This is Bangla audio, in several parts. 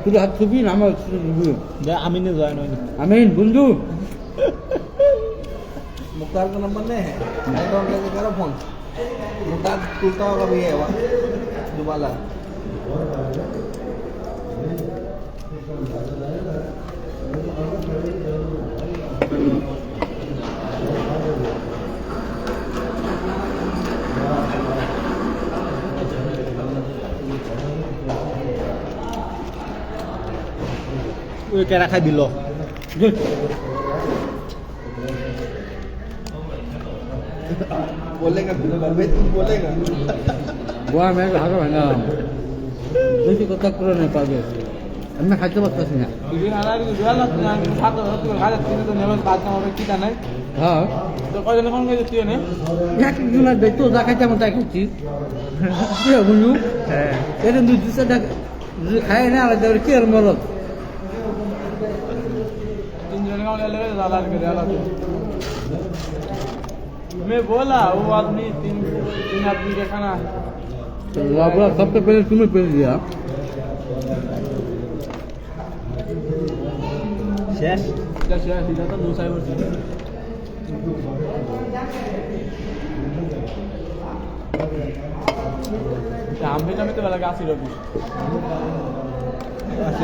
তুই হাত ছবি না আমার আমিনে জয়েন হয়নি। আমিন বন্ধু मुख्तार का नंबर नहीं है मैं तो लेके करो फोन मुख्तार टूटा होगा भी है वहाँ दुबाला वो क्या रखा है बिल्लो बोलेगा भाई तुम बोलेगा বুয়া আমি হাগা ভাঙা বেশি কথা করে না পারবে আমি খাইতে পারতেছি না তুই হারা কি জোয়ালা না খাতো তুই খাইতে তুই তো নেমে কাজ না হবে কি জানাই হ্যাঁ তো কয়জন কোন কাজে তুই নে এক দিনের বেতো যা খাইতে আমি তাই খাচ্ছি কি বন্ধু হ্যাঁ এটা দুই দিশা খাই না আর কি আর মরত तीन जन का ले लाल के डाला मैं बोला वो आदमी तीन आदमी का खाना लाबड़ा सबसे पहले तुम्हें पहले दिया शेष क्या शेष सीधा तो 2 साइबर से हम भी तो वाला 80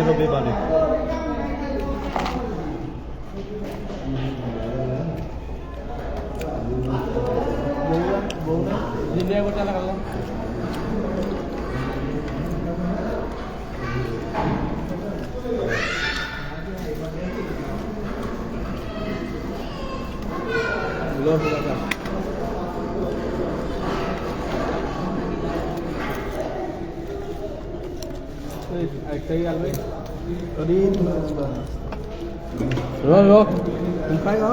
रुपए वाले जिले को चला कर लो सही आलू लो तुम खाएगा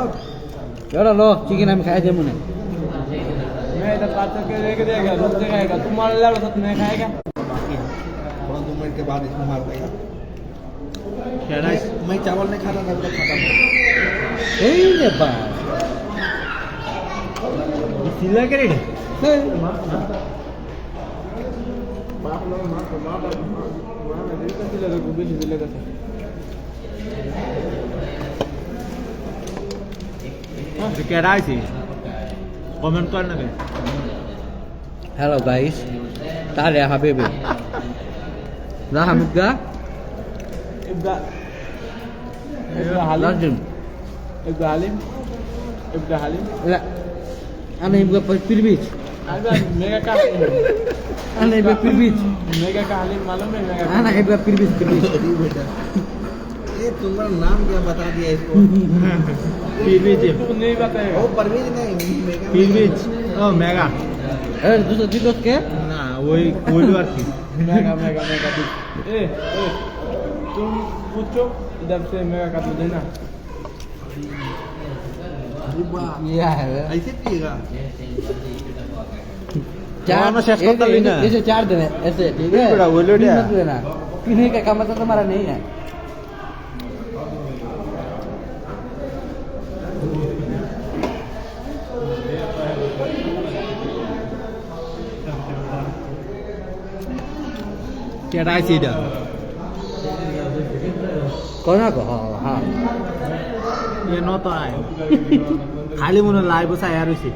चलो लो चिकन हम खाए थे मुने मैं इधर काट करके लेके देगा रुक जाएगा तुम मार ले तो नहीं खाएगा बाकी 2 मिनट के बाद इसमें मार देगा मैं चावल नहीं खाता तब तक खाता এই রে বা सिला करे बाप लोग मां को मां में दिल का सिला को बेच दिले का क्या राय थी कमेंट करना में হ্যালো গাইস তাহলে হাবিবি না হামিদা ابدا حليم لازم ابدا حليم ابدا حليم لا انا يبقى في البيت هذا ميجا का انا يبقى في البيت मेगा का हालिम मालूम है मेगा انا يبقى في البيت बेटा ये तुम्हारा नाम क्या बता दिया इसको पीरवीज तुम नहीं बताएगा वो परवीज नहीं मेगा पीरवीज ओ मेगा ए दूसरा दिक्कत क्या ना वही कोई बात नहीं मेगा मेगा मेगा ए तुम पूछो इधर से मेगा का दूध देना ये है ऐसे पिएगा चार ना शेष करता लेना ऐसे 4 दिन ऐसे ठीक है बड़ा वो लोड है मत लेना पीने का काम तो तुम्हारा नहीं है क्या राय सीधा कौन को हाँ ये नो तो आए खाली मुने लाइव बस आया रुसी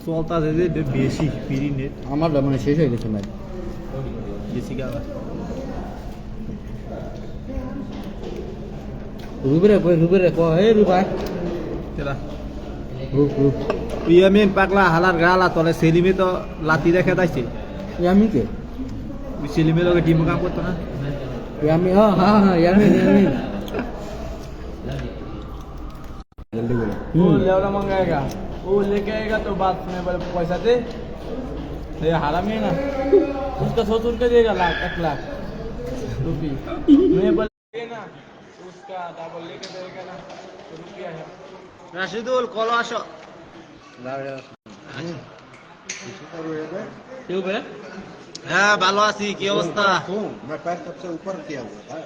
सोलता दे दे बेसी पीरी नेट আমার মানে শেষ হয়ে গেছে ভাই बेसी क्या रुबरे को ए रुबा चला रुक ইয়ামিন পাগলা হালার গালা তলে সেলিমে তো লাতি রেখে দাইছে यामी के ওই সেলিমের লগে টিম কাম করতো না यामी हाँ यामी जल्दी बोलो वो लेवला मंगाएगा वो लेके आएगा तो बात सुने बोले पैसा दे ये हराम है ना उसका 100 रुपये देगा 1 लाख रुपये मैं बोले ना उसका डबल लेके देगा ना तो रुपया है राशिदुल कॉल आशो क्यों बे হ্যাঁ ভালো আছি কি অবস্থা मैं पैर सबसे ऊपर किया हुआ था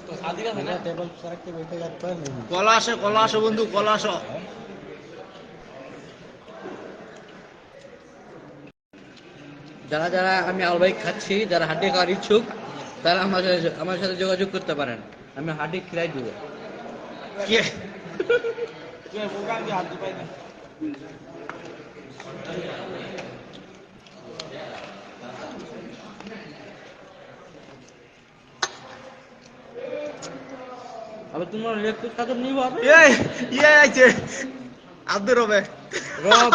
तो আদিকে আছে না টেবল সারাকে বেঁচে যাচ্ছে কলা আসো বন্ধু, কলা আসো। যারা যারা আমি আলবাই খাচ্ছি, যারা হাড্ডি খাওয়ার ইচ্ছুক, তারা আমার সাথে যোগাযোগ করতে পারেন, আমি হাড্ডি খিলাই দিব। কে তুই বোকা কি হাত পাই না আবার তোমার ইলেকট্রিক কাজ নিব হবে। আইছে আব্দুর রবে। রব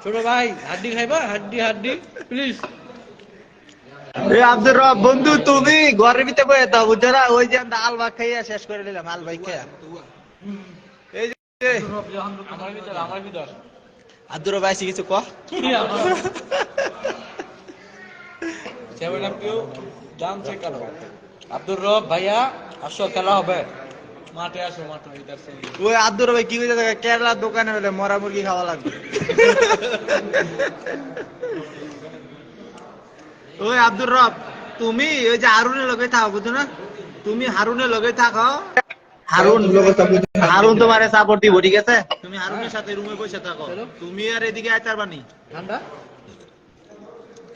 ছোট ভাই হাড্ডি খাইবা, হাড্ডি হাড্ডি প্লিজ। আব্দুর রব বন্ধু, তুমি ঘরের ভিতরে বয়ে দাও, বুঝছো না? ওই যে আমরা আলবা খাইয়া শেষ করে দিলাম, আলবাই খাইয়া। এই যে আমার ভিতর আব্দুর রব আইসি, কিছু ক। সেভেন আপ কেউ দাম চেক করো আব্দুর রব ভাইয়া আসো, খেলা হবে। মাঠে আসো মাঠে ইধার সে ওই আব্দুর রব কি কইতে থাকে, কেরালার দোকানে হলে মরা মুরগি খাওয়া লাগবে। ওই আব্দুর রব, তুমি ওই যে হারুনের লগে থাকো, বুঝছো না? তুমি হারুনের লগে থাকো, হারুন তোমারে সাপোর্ট দিব, ঠিক আছে? তুমি হারুনের সাথে রুমে বসে থাকো, তুমি আর এদিকে আইতার বানি। ঠান্ডা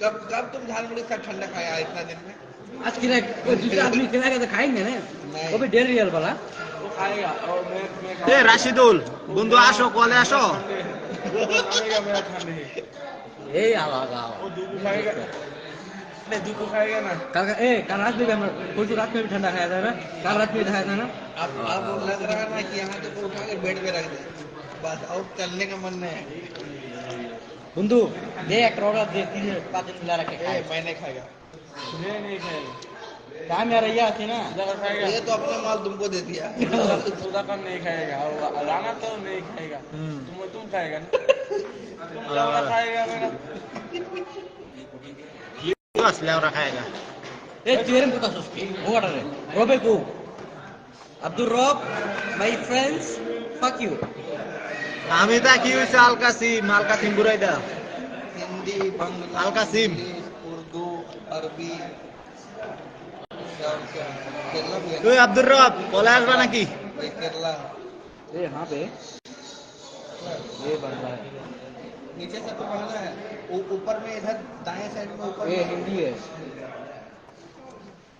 कब तुम झालमुड़ी का ठंडा खाया इतना दिन में? आज खिलाए, कोई दूसरा आदमी खिलाएगा तो खाएंगे ना, वो भी 1.5 रियल वाला। वो खाएगा और मैं এ রাশিদুল বন্ধু, আসো, কলে আসো। वो तो खाएगा मेरा ठंडे ए आला गाओ वो दूध खाएगा नहीं दूध खाएगा ना कल रात में भी हम परसों रात में भी ठंडा खाया था ना, कल रात में खाया था ना। अब लग रहा है ना कि यहाँ तो उठा के बेड पे रख दे बस, और चलने का मन नहीं है। बंधु दे एक ऑर्डर दे 3-5 दिन मिला रखे ए, मैं नहीं खाएगा, नहीं खाएगा काम यार ये आती ना। ज्यादा खाएगा ये तो अपना माल तुमको दे दिया। सुधा कर नहीं खाएगा और राना तो नहीं खाएगा तुम खाएगा ना तुम ज्यादा खाएगा मेरा কি আসলে ওরা খায়গা। ए तेरे को सस्ती वो ऑर्डर है रोबे को अब्दुल रब माय फ्रेंड्स फक यू। আমি তা কি হইছে, আল কাসিম বুড়াই দা। हिंदी बंगला আল কাসিম इंग्लिश, उर्दू अरबी और क्या केरला भी है ওই আব্দুর রব, কলে আসবা নাকি? ये केरला ए हां बे ये बंदा है, नीचे से तो कहना है ऊपर में इधर दाएं साइड में ऊपर ये में हिंदी है।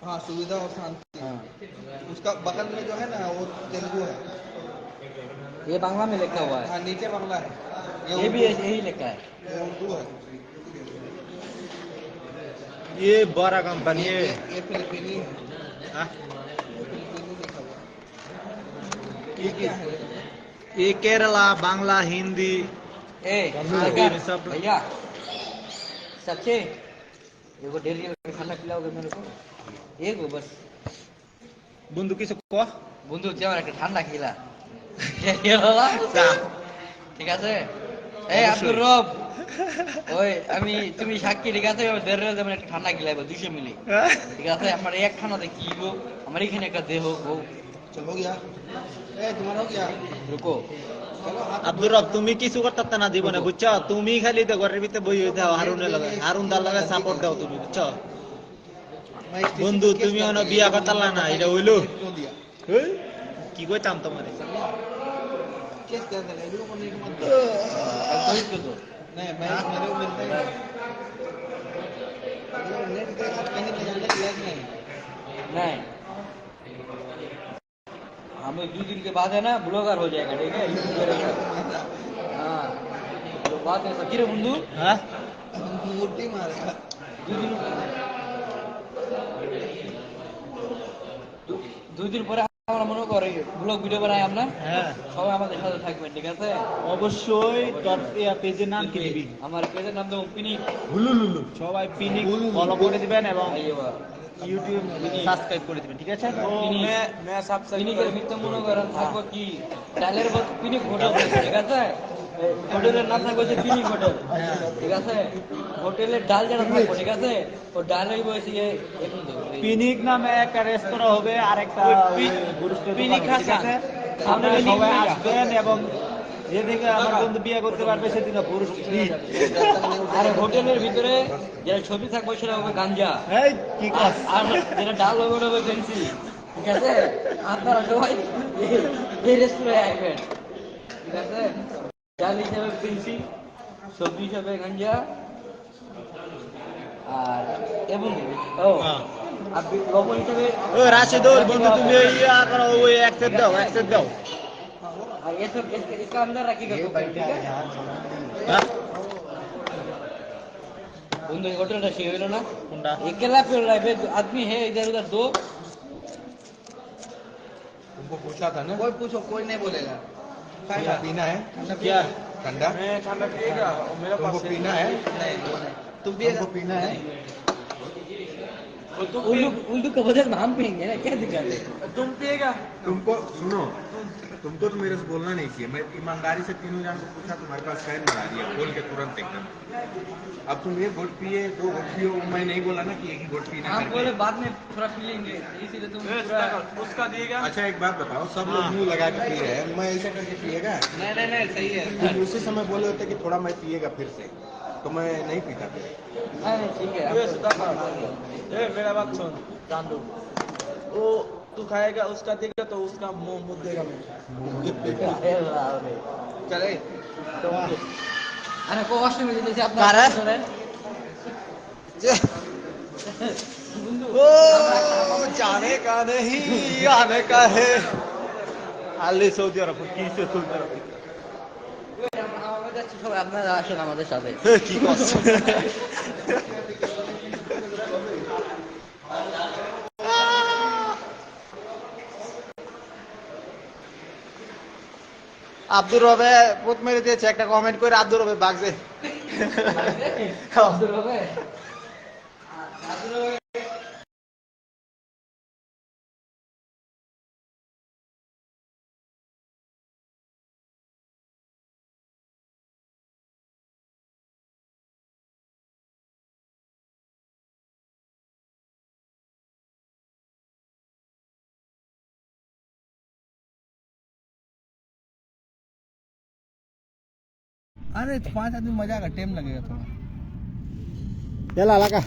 हाँ सुविधा और शांति, हां उसका बगल में जो है ना वो तेलुगु है। ये बांग्ला में लिखा हुआ है, हाँ नीचे बांग्ला है, ये भी उर्दू- यही लिखा है। ये उर्दू है। ये बड़ा कंपनी है। ये फिलिपीनी है, हाँ? ये फिलिपीनी लिखा हुआ है। ये क्या है? ये केरला, बांग्ला, हिंदी। ए ये सब भैया सच्चे ये को डेली खाना खिलाओगे मेरे को एक वो बस। বন্ধু কিছু ক। বন্ধু তুই আমার একটা ঠান্ডা খিলা ঠিক আছে। এই আব্দুর রব ওই আমি তুমি সাক্ষী, ঠিক আছে? দেড় রাত যেমন একটা ঠান্ডা খিলাইবো 200 মিলি, ঠিক আছে? আমার এক ঠান্ডাতে কি গো, আমার এখানে একটা দেহ গো। चलो हो गया, ए तुम्हारा हो गया, রুকো चलो हाथ আব্দুর রব, তুমি কিছু করতে না জীবনে, বুঝছো? তুমি খালি তো ঘরের ভিতরে বই হইতে দাও, হারুনের লগে, হারুন দার লগে সাপোর্ট দাও তুমি, বুঝছো? मैं स्टेशन বন্ধু पे केस তুমি कर অন दूंगा। বিয়া করতালা না, এটা হইলো क्यों दिया কি কইতাম তোমারে। केस कर देगा इधर को नहीं मत তো नहीं मैं मेरे को मिलता ही नहीं। अगर नेट के साथ कहीं ले जाने की लायक नहीं। नहीं हमें 2 दिन के बाद है ना ब्लॉगर हो जाएगा, ठीक है? यूट्यूबर है। हाँ तो बात है सकीर बंधु হ্যাঁ मुट्ठी मारेगा। 2 দিন পরে আমরা মনে করি ব্লগ ভিডিও বানাই আমরা, হ্যাঁ সবাই আমাদের সাথে থাকবেন, ঠিক আছে? অবশ্যই। তোর পেজের নাম কি দিবি? আমার পেজের নাম দেবো পিনিক। হুলুলুলু। সবাই পিনিক ফলো করে দিবেন এবং আইবা ইউটিউব সাবস্ক্রাইব করে দিবেন, ঠিক আছে? मैं सबसे পিনিকের ভিতরে মনে করেন থাকবো কি ডালের বদলে পিনিক হোটেল, ঠিক আছে? হোটেলের নাম থাকবে যে পিনিক হোটেল, ঠিক আছে? হোটেলের ডাল যেটা থাকবে, ঠিক আছে? ও ডালেই বসে এখন পিনিক নামে একটা রেস্তোরাঁ হবে আর একটা পিনিক ঠিক আছে? হাসান। আপনারা পিনিক সবাই মেগা। আসবেন এবং যেদিকে আমার বন্ধু বিয়ে করতে পারবে সেদিকে পুরুষ ফ্রি। আর হোটেলের ভিতরে যেটা ছবি থাকবে সেটা হবে গাঞ্জা, এই কি কাজ? আর যেটা ডাল হবে ওটা হবে ফেন্সি। ঠিক আছে আপনারা সবাই এই রেস্টুরেন্টে আসবেন ঠিক আছে ডাল হিসাবে পিনসি সবজি হিসাবে গাঞ্জা আর এবং ও আপনি লবণ হিসাবে ও রাশিদুল বন্ধু তুমি ইয়া করো ওই অ্যাকসেপ্ট দাও और ये सब इसका अंदर रखिएगा तो ठीक है হ্যাঁ बंदो होटल का शेयर है ना কোনটা अकेला पे रहा है आदमी है इधर उधर दो तुमको पूछा था ना कोई पूछो कोई नहीं बोलेगा ठंडा पीना है क्या ठंडा मैं ठंडा पिएगा और मेरा तुमको पास पीना है तुम तुमको पीना है उल्लू का बदल में हम पियेंगे ना क्या दिक्कत है तुम पिएगा तुमको सुनो तुमको तो मेरे से बोलना नहीं चाहिए मैं ईमानदारी से तीनों जान को पूछा तुम्हारे पास फैन बना दिया बोल के तुरंत एकदम अब तुम एक घोट पिए 2 घोट पियो मैं नहीं बोला ना कि एक ही घोट पीना हम करके। बोले बाद में थोड़ा पी लेंगे इसीलिए तुम पूरा उसका दिएगा अच्छा एक बात बताओ सब लोग मुंह लगा के पी रहे हैं मैं ऐसे करके पिएगा नहीं सही है तुम उसी समय बोले होते कि थोड़ा मैं पिएगा फिर से तो मैं नहीं पीता फिर नहीं ठीक है ये सुधा कर ए मेरा बात सुन जान दो वो तू खाएगा उसका देगा तो उसका मुंह मुद देगा मैं चले तो अरे को ऑस्ट्रेलिया में जैसे आप कह रहा है? ओ जाने का नहीं आने का है আলি সৌদি আরব কি সৌদি আরব আমাদের সবাই আপনারা আসেন আমাদের সাথে কি করছে আব্দুর রবে পোত মেরে দিয়েছে একটা কমেন্ট করে আব্দুর রবে বাগজে আব্দুল হবে अरे 5 आदमी मजा आएगा टाइम लगेगा थोड़ा चला लगा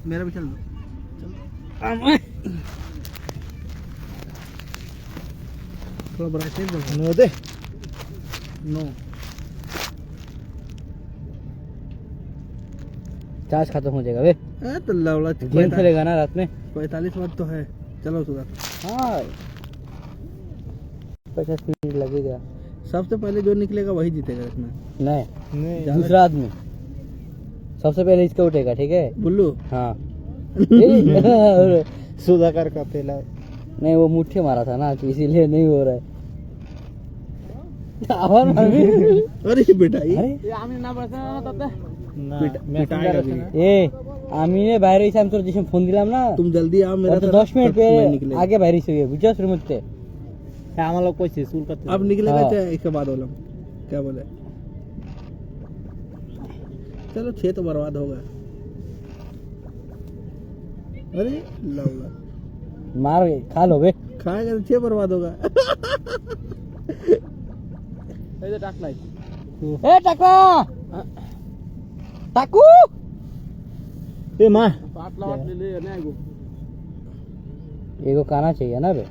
मेरा भी चल दो थोड़ा बड़ा टेप दो नो दे नो चार्ज खत्म हो जाएगा वे तो लवड़ा गेम खेलेगा ना रात में 45 मिनट तो है चलो सुधा हाँ 50 मिनट लगेगा सबसे पहले जो निकलेगा वही जीतेगा इसमें नहीं दूसरा आदमी सबसे पहले इसका उठेगा ठीक है बुल्लू हाँ सुधाकर का पहला नहीं वो मुट्ठी मारा था ना कि इसीलिए नहीं हो रहा है और अरे बेटा ये अरे আমি না বলছ না তাতে ए আমিনে বাইরে এসে আমি তোর যেসব ফোন দিলাম না तुम जल्दी आओ मेरा और तो 10 मिनट पे निकले आगे বাইরে এসে বুঝছস রে মতে হ্যাঁ আমার লোক কইছে স্কুল করতে अब निकलेगा हाँ। क्या इसके बाद बोलम क्या बोले चलो 6 तो बर्बाद होगा अरे लवला मार खा लो बे खाएगा तो 6 बर्बाद होगा এই যে ডাক নাই ए टाका टाकू ए मां पाटला वाट ले ले ना एगो एगो खाना चाहिए ना बे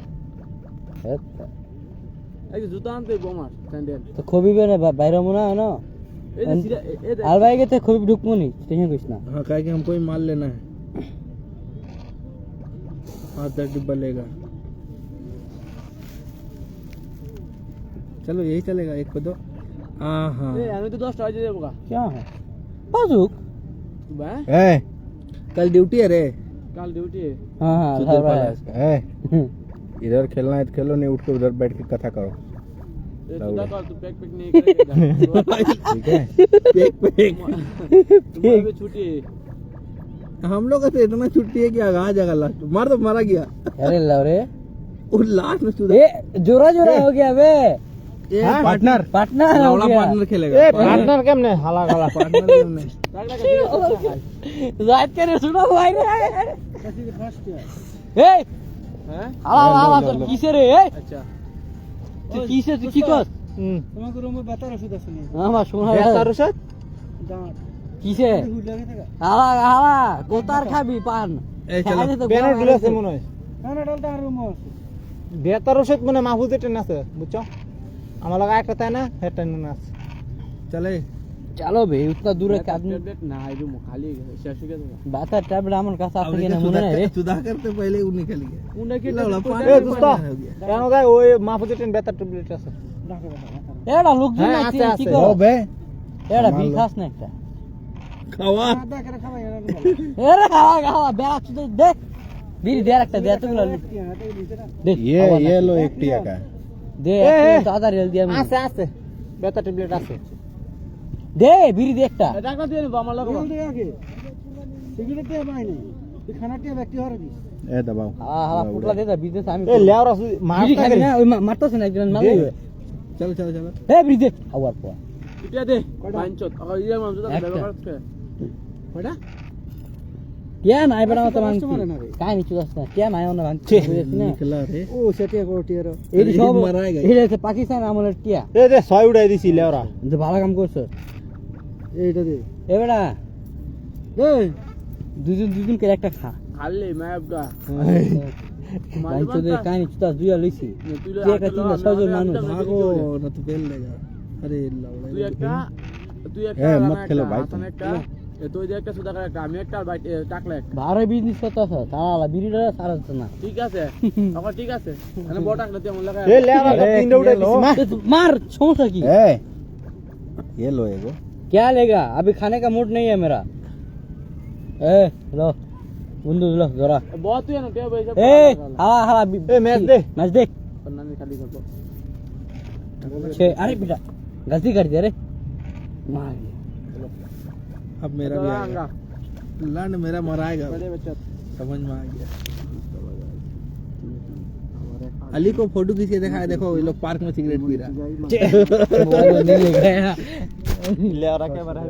एक जूता आनते गोमार सैंडल तो खोबी बे ना বাইরে মনে হয় না এই যে সিরা এই আর ভাই গেতে খুবই ঢুকমু নি টেনশন করিস না हाँ कह के हमको ही माल लेना है 5-10 डिब्बा लेगा चलो यही चलेगा एक को दो हाँ हमें तो 10 टाइज देगा क्या है बाजुक ए कल ड्यूटी है रे कल ड्यूटी है हां हां सुधर भाई पाला। इधर खेलना है तो खेलो नहीं उठ के उधर बैठ के कथा करो तू पैक पैक नहीं करेगा ठीक है पैक पैक छुट्टी हम लोग का तो इतना छुट्टी है कि आगा जगह लास्ट मार तो मारा गया अरे लव रे वो लास्ट में सुधा ए जोरा जोरा हो गया बे पार्टनर पार्टनर लावला पार्टनर खेलेगा ए पार्टनर केमने हाला हाला पार्टनर केमने जात करे सुनो भाई रे ए हाला हाला तो किसे रे ए अच्छा তুই কিসে তুই কি কর তোমাকে রুমে বেতার ওষুধ আছে নি আমার শোনা বেতার ওষুধ কিসে हाला हाला গোতার খাবি পান এই চলো বেনার দিল আছে মনে হয় না ডাল তার রুমে আছে বেতার ওষুধ মনে মাহফুজ এটা না আছে বুঝছো আমার লাগা একটা তাই না এটা না আছে চলে चलो भाई उतना दूर है आदमी ना आई रूम खाली शेष के बात है टैबलेट हमन का साथ के ना मुने रे सुधा करते पहले वो निकल गया उन्हें के ए दोस्त কেন গায় ওই মাহফুজ এটা বেতার ট্যাবলেট আছে एड़ा लोग जो ना আছে की আছে कर ओ बे एड़ा भी खास ना একটা खावा এরে খাওয়া খাওয়া বেলা তুই দে বিড়ি দে একটা দে তুই দে ये लो 1 टिया का দে একটা আধা রেল দিয়া আছে আছে বেতার ট্যাবলেট আছে দে বিড়ি দে একটা টাকা দিয়ে নিব আমার লাগা বল দে আগে সিগারেট দিয়ে পাই নাই তুই খানাটিয়া ব্যক্তি হরে দিস ए दबाओ हां हां পুটলা দে দা বিজনেস আমি এ লেওরা বিড়ি খাবি না ওই মারতাছ না একজন মারলে चलो चलो चलो এ বিড়ি দে আওয়ার পর এটা দে পাঁচত ইয়া মামজুদা ব্যবহার করতে কয়টা क्या নাই বানাও তো মানছি customer না রে। কাই নি চুদাস না क्या নাই ওনা মানছি বুঝছিস না निकला रे ও সেটিয়া কোটিয়ার এই সব মারাই গেছে। এই যে পাকিস্তান আমলের টিয়া এ দে 6 উড়াই দিছি লেওরা যে ভালো কাম করছো এইটা দে এ বেটা এই দুজন করে একটা খা খালি ম্যাপটা মানছো দে কাই নি চুদাস দুইয়া লইছি তুই তুই একটা তিনটা ছয়জন মানুষ भागो ना तो फेल लेगा अरे लौड़ा তুই একটা এ, মত খেলো ভাই হাসান একটা তুই যে একটা সুদা একটা আমি একটা টাকলা একটা ভালো বিজনেস করতেছ তারা বিড়িটা সারাছ না ঠিক আছে আমার ঠিক আছে মানে বড় টাকলা তুই আমার লাগা এ লেওরা তিনটা উড়াই দিছি मार समोसा की ए ये लो एगो क्या लेगा अभी खाने का मूड नहीं है मेरा ए लो बंदू लो जरा बहुत তুই না টেও বেশি ए हाला हाला ए, मैच दे। मैच देख নামি খালি করব छे अरे बेटा गलती कर दिया रे मार अब मेरा भी आ गया लंड मेरा मराएगा बड़े बच्चा समझ में आ गया अली को फोटो खींच के दिखाया देखो ये लोग पार्क में सिगरेट पी रहा मोबाइल नहीं ले गया লেওরা কে মারা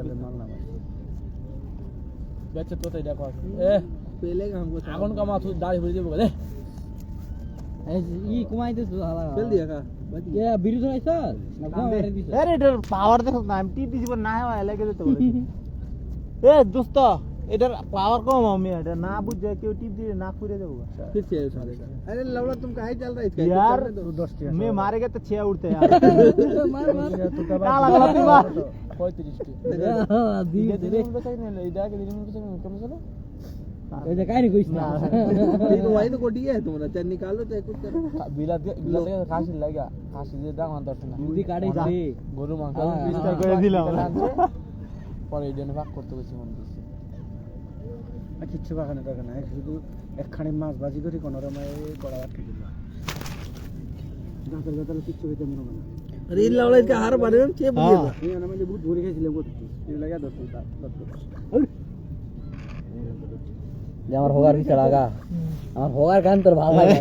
বেচে তো তাই দেখো এ पहले का हमको আগুন কামা তুই দাড়ি ভরে দেবো দে ये कुमाई दे हाला चल दिया का ये बिरु तो ऐसा ना मार दी আরে এটার পাওয়ার দেখো না আমি টিপ দিছি না হয় লাগে যেতে বলে এ দোস্ত এটার পাওয়ার কম আমি এটা না বুঝে কেউ টিপ দিয়ে না করে দেবো फिर से उठा देगा अरे लौड़ा तुम काहे चल रहा है इसका यार मैं मारेगा तो 6 उड़ते यार मार मार काला काला तू मार 35 दी दे रे ऐसे काहे नहीं कुछ ना लेकिन वही तो कोटी है तुम्हारा चल निकालो तो कुछ करो বিলা দিয়ে খাসি লাগা খাসি দিয়ে দাম আনতে না বুদ্ধি কাটাই দে গরু মাংস হ্যাঁ, 20 টাকা করে দিলাম পরে এদিন ভাগ করতে গেছি মন দিছি কিচ্ছু বাগানে থাকে না শুধু একখানি মাছ ভাজি করি কোনো রকমে কড়া আটকে দিল গাছের গাছের কিচ্ছু হইতে মনে হয় না अरे इन लौड़ा इसका हार बारे में क्या बोलिए था এই আমি বহুত ধরে খেয়েছিলাম কত এই লাগা দত যে আমার হোগার কি লাগা আমার হোগার গান তোর ভালো লাগে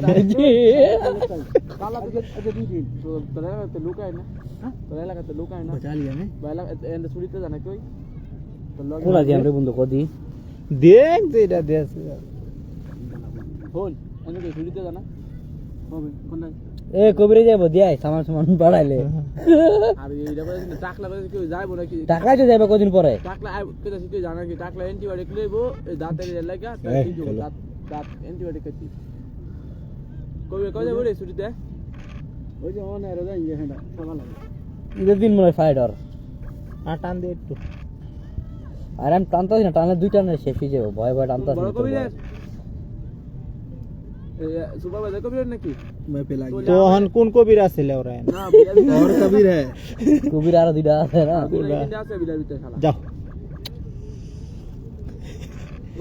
কালা তো আচ্ছা দুই দিন তো তোরা তো লুকায় না তোরা এলাকাতে লুকায় না बचा लिया मैं বাইলা এন্ড ছুরিতে জানা কই তো লগ কোলা দিয়াম রে বন্ধু কদি দেখ দে এটা দেখ হল এনে কই ছুরিতে জানা হবে কোনটা এ কবিরে যাবো দিয়াই সামান সামান বাড়াইলে আর এইটা করে টাকলা করে কেউ যাইবো নাকি টাকাই তো যাবে কদিন পরে টাকলা কেদা সিতে জানা কি টাকলা অ্যান্টিবায়োটিক লইবো এই দাঁতের লাগা তার এই, দিও চলো। দাঁত অ্যান্টিবায়োটিক কইতি কই কই যাবো রে ছুরিতে ওই যে অন এর যায় ইয়ে হ্যাঁ সকাল ঈদের দিন মনে ফাইডার টান দে একটু আর আমি টানতাছি না টানলে দুই টানে শেষ হয়ে যাবো ভয় ভয় টানতাছি বড় কবি রে সুপার বাজার কবি নাকি मैं पिला गया তো হন কোন কবির আছে লেওরা না और कबीर है কবির আর দুইটা আছে না বিলা আছে বিলা ভিতরে শালা जाओ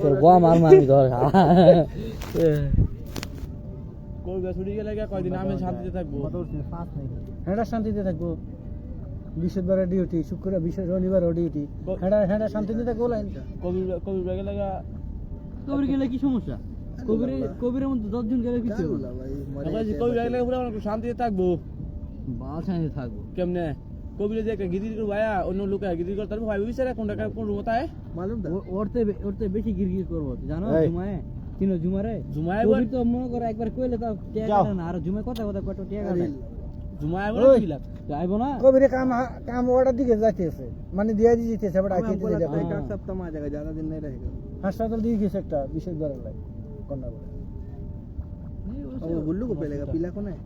তোর গোয়া মার মারি ধর কই ছুরি গেলে কয়দিন আমি শান্তিতে থাকবো হ্যাঁ শান্তিতে থাকবো বৃহস্পতিবার ডিউটি শুক্রবার শনিবার ডিউটি হ্যাঁ হ্যাঁ শান্তিতে থাকবো লাইন কবি কবি গেলে কবির গেলে কি সমস্যা কবিরের মধ্যে 10 জন গেলে কিছু भाई কবি গেলে পুরো শান্তিতে থাকবো বালছানি থাকবো কেমনে কবিরে যে একটা গিরির করে ভাইয়া অন্য লোকে গিরির করে তারপর ভাই বিচারে কোন টাকা কোন রুমতা হয় মালুম দা ওরতে বেশি গিরগির করবো জানো এই। জুমায় চিনো জুমারে জুমায় কবির তো মনে করে একবার কইলে তাও টিয়া যাও। কাটে না আর জুমায় কথা কথা কত টিয়া কাটে জুমায় বলে ওই। কিলা যাইবো না কবিরে কাম ওটার দিকে যাইতেছে মানে দিয়া দিতেছে বড় আইতে দিতে যাবে एक सप्ताह में आ जाएगा ज्यादा दिन नहीं रहेगा हास्पिटल दिए गए একটা বিশেষ দরে লাই কোনটা বলে अब वो गुल्लू को पेलेगा पीला कौन है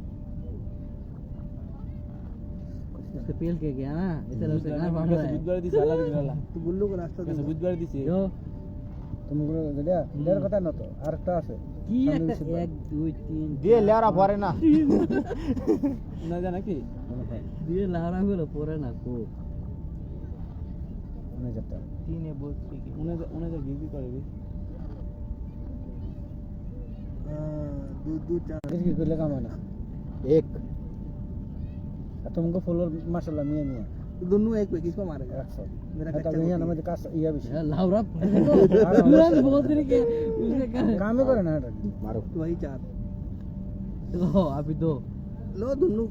उसके पेल के गया ना इसलिए उसे घर बांध रहा है বুধবারে দিছে আলাদা গেলা तो गुल्लू को रास्ता কেন বুধবারে দিছে जो তুমি গুলো দেয়া দেয়ার কথা না তো আরেকটা আছে কি একটা 1 2 3 দিয়ে লেরা পরে না না জানা কি দিয়ে লারা গুলো পরে না কো মনে যেটা তিনে বলছি কি উনি যে গিরি করে রে दो चार किसकी कोई लगा माना एक तुमको फॉलोअर माशाल्लाह मियां मियां दोनों एक पे किसको मारेगा 100 मेरा कच्चा मियां ना मुझे कास ये भी लावरा पूरा बहुत दिन के उसके काम ही करे ना मारो वही चार लो अभी दो लो दोनों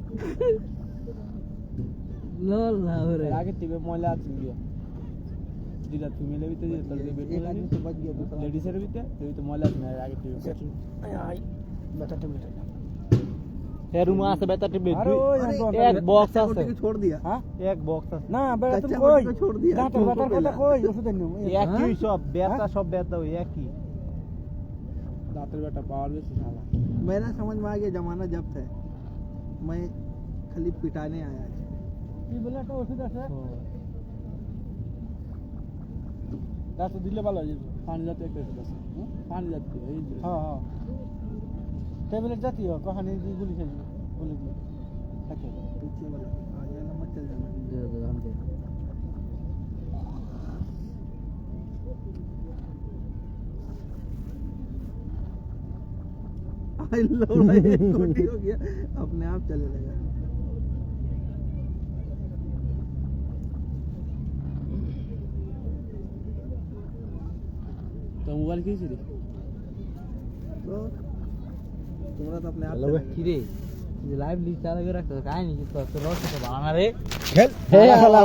लो लावरे আগে টিভি ময়লা আছে গিয়া দিলা তুমি লেবি তে তোর যে বেড एक आदमी तो बच गया दूसरा লেডিসের ভিতরে তুই তো ময়লা আছে না আগে টিভি बता टिमट এ রুমে আছে বেটা টিভি अरे এক বক্স আছে छोड़ दिया হ্যাঁ এক বক্স আছে ना बेटा तुम कच्चा कोई को छोड़ दिया। ना तो बता কথা कोई ওষুধ নিও একই সব বেটা সব বেটা ওই একই দাঁতের বেটা পাওয়ার বেশি শালা मेरा समझ में आ गया जमाना जब है मैं खाली पिटाने आया ये बोला तो ওষুধ আছে দাঁত দিলে ভালো হয়ে যাবে পানি জাতীয় একটা ওষুধ আছে পানি জাতীয় এই যে हाँ हाँ टैबलेट जाती हो कहानी की गोली खेली गोली की अच्छा पीछे वाला आ जाना मत चल जाना दे दो हम दे आई लो भाई छोटी हो गया अपने आप चले लगा তো মোবাইল কিনছি রে तो तुम्हारा तो अपने आप हेलो चले কি রে যে লাইভ লিস্ট চালু করে রাখতো কাই নি তো তো লস তো বানা রে খেল হে আল্লাহ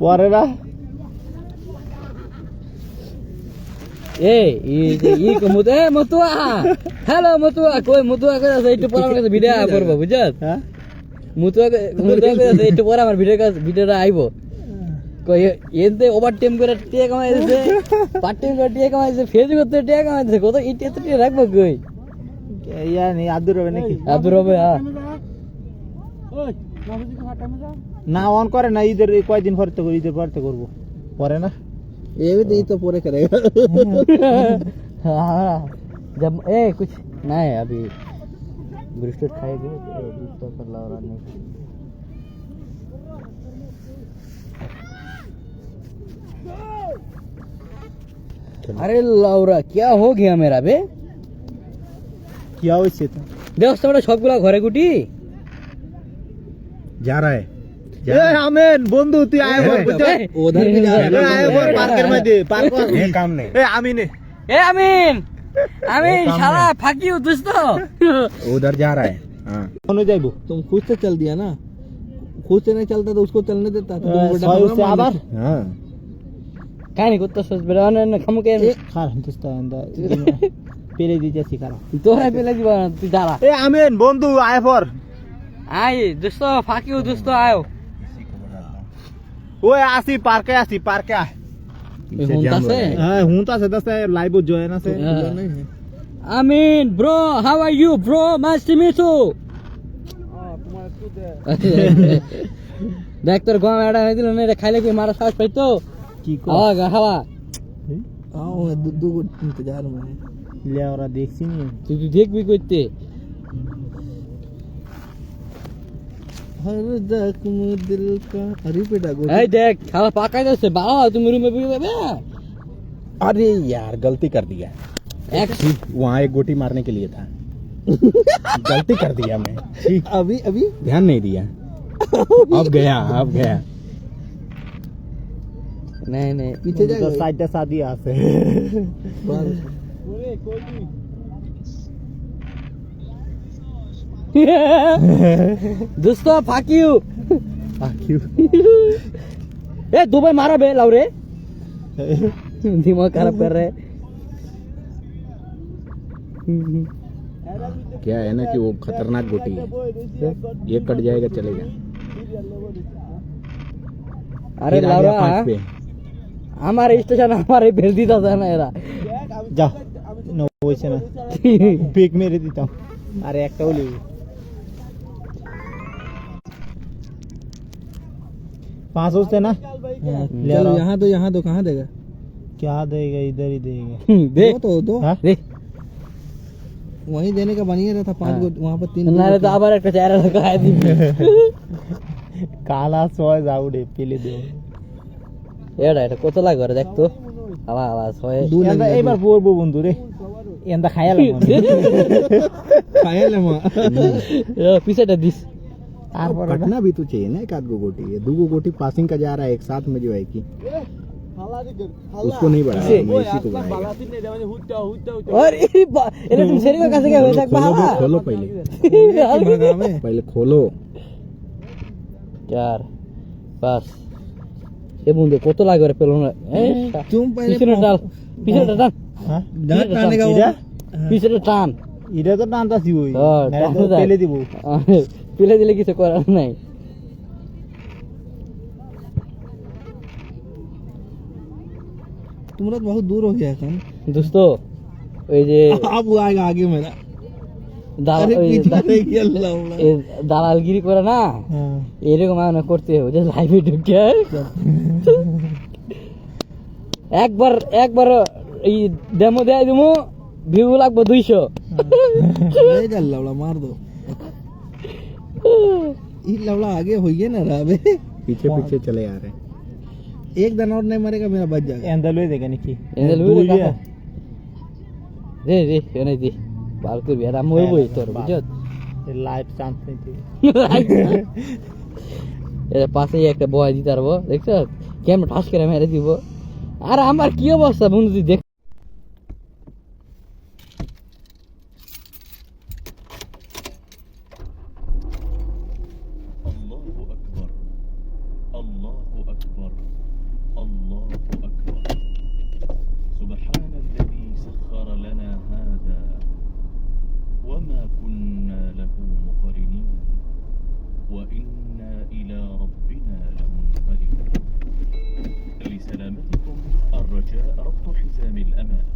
পরে না ए ये को मुते मতুয়া हेलो मতুয়া কই মতুয়া করে আছে একটু পরে আমার কাছে ভিডিও করব বুঝছস হ্যাঁ মতুয়া করে আছে একটু পরে আমার ভিডিওটা আইবো কই এতে ওভার টাইম করে টিয়া কামাই দিছে পার্ট টাইম করে টিয়া কামাই দিছে ফেসবুক করতে টিয়া কামাই দিছে কত ইটি এত টিয়া রাখবো কই ইয়া নেই আদুর হবে নাকি আব্দুর রবে হ্যাঁ ओए बाबूजी को हटा में जा না অন করে না ঈদের কয়দিন পরে তো ঈদের পরে তো করবো পরে না ये भी तो पूरे करेगा हाँ जब ए कुछ नहीं अभी ब्रिस्टेड खाएगी तो कर ला और नहीं अरे लाउरा क्या हो गया मेरा बे क्या হয়েছে তো দেখছ তোমরা সবগুলা ঘরে গুটি যা রা है ए आमेन बंधु तू आए बोल उधर भी जा ए आए बोल पार्केर मध्ये पार्क ये काम नहीं ए आमीन ए अमीन अमीन साला फाकी हो दोस्तों उधर जा रहा है हां कौन जाइबो तुम खुद से चल दिया ना खुद से नहीं चलता तो उसको चलने देता तो तुम बड़ा सही से आबार हां काय नहीं कुत्ता सोच बेरा ना खम के खार हिंदुस्तान अंदर पेरे दीजिए सिखारा तो है पहले जीवन तू जाला ए आमीन बंधु आए पर आई दोस्तों फाकी हो दोस्तों आयो ओए आसी पार्के आ होता से हां हुंता से दस लाइव जो है ना से Amin bro how are you bro nice to meet you तुम्हारा खुद है देख তোর গম এডা হইছিল না এটা খাইলে কি মারা শ্বাস পাইতো की হাওয়া গা হাওয়া आओ दूध को इंतजार में है ले और देखसी नहीं তুই দেখবি কইতে हर जख्म दिल का अरे बेटा गो এই দেখ খাওয়া পাকাই যাচ্ছে বাবা তুমি রুমে বিয়ে যাবে अरे यार गलती कर दिया এক वहाँ एक गोटी मारने के लिए था गलती कर दिया मैं अभी अभी ध्यान नहीं दिया अब गया नहीं नहीं पीछे जाएगा साइड शादी यहाँ से दोस्तों fuck you ए दुबई मारा बे लाउरे दिमाग खराब कर रहे क्या है ना कि वो खतरनाक गोटी है, ये कट जाएगा चलेगा। अरे फिर आ गया लाउरा 5 पे। हमारे स्टेशन हमारे भेज दी था ना यारा যা না হইছে না পিক মেরে দিতাম আরে একটাও লিবি 5 होते ना चलो यहाँ तो कहाँ देगा क्या देगा, इधर ही देगा। दे दो हाँ? दे वहीं देने का बनिए रहा था 5 गो वहाँ पर 3 ना रे तो আবার একটা চেহারা লাগায় দিবে কালা সয় যাউডে পেলে দেও এটা কত লাগে রে দেখ তো আলা আলা ছয় এন্দা এবার পড়বো বন্ধু রে এন্দা খায়ালাম खाया পিছেটা দিস তারপর कटना भी तो चाहिए ना, एक आध गो गोटी, ये 2 गो गोटी पासिंग का जा रहा है एक साथ में जो है कि उसको नहीं बढ़ाएगा, मैं इसी को बढ़ाएगा। और এটা তুমি সেরির কাছে গিয়ে হয়ে থাক खोलो বাবা बे, खोलो पहले पहले खोलो। 4 5 এ বন্ধু কত লাগে রে পেলো না तुम पहले পিছনে টান হ্যাঁ डांट टाने का इधर? পিছনে টান এটা তো টানতাছি ওই হ্যাঁ, নাহলে তো টানতে পেলে দিব পেলে দিলে কিছু করার নাই तुमरा बहुत दूर हो गया है দোস্ত ওই যে अब वो आएगा आगे मेरा দালাল ওই पीछे रह गया लौड़ा এই দালালগিরি করে না হ্যাঁ এরকম মানে করতে হবে যে লাইভে ঢুকে একবার এই ডেমো দেয় দিমু ভিউ লাগবে 200 ले जा लौड़ा मार दो ये लौड़ा आगे हो गया ना राबे पीछे पीछे चले आ रहे हैं। एक दिन और नहीं मरेगा मेरा बच जाएगा এন্দা লই দেখে নাকি এনে লুই রে রে এনে দি পার করবি আর আমি মরবই তোর বুঝছ লাইভ চান্স নিতে এর পাশে একটা বয় দিতে পারবো দেখছ কেমন ঠাস করে মেরে দিব আর আমার কি অবস্থা বন্ধু তুই দেখ الله أكبر الله أكبر سبحان الذي سخر لنا هذا وما كنا له مقرنين وإنا إلى ربنا لمنقلبون لسلامتكم الرجاء ربط حزام الأمان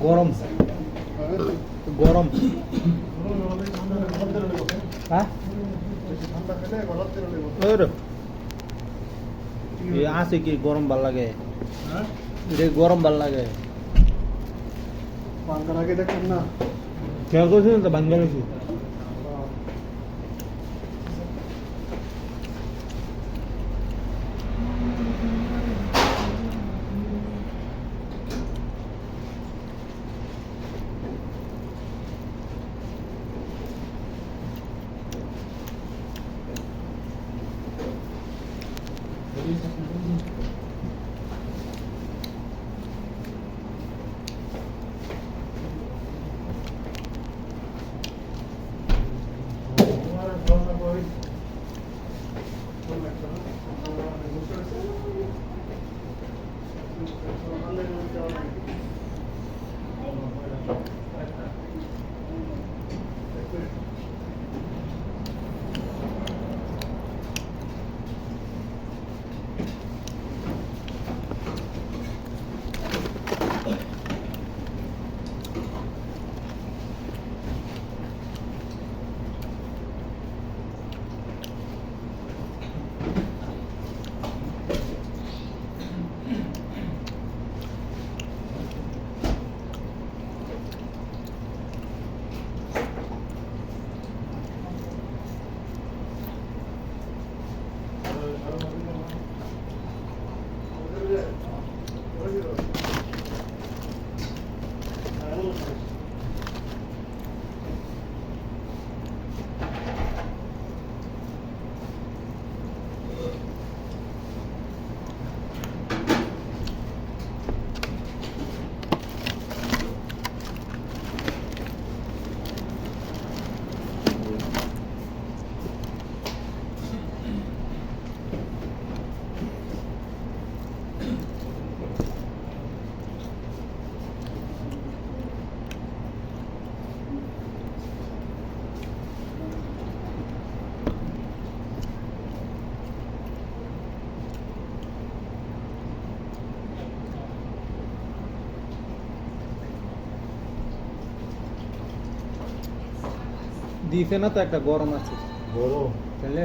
গরম গরম হ্যাঁ আছে কি গরম ভাল লাগে গরম ভাল লাগে খেয়াল করছেন তো বাংলাদেশি দিছে না তো একটা গরম আছে গরম তাহলে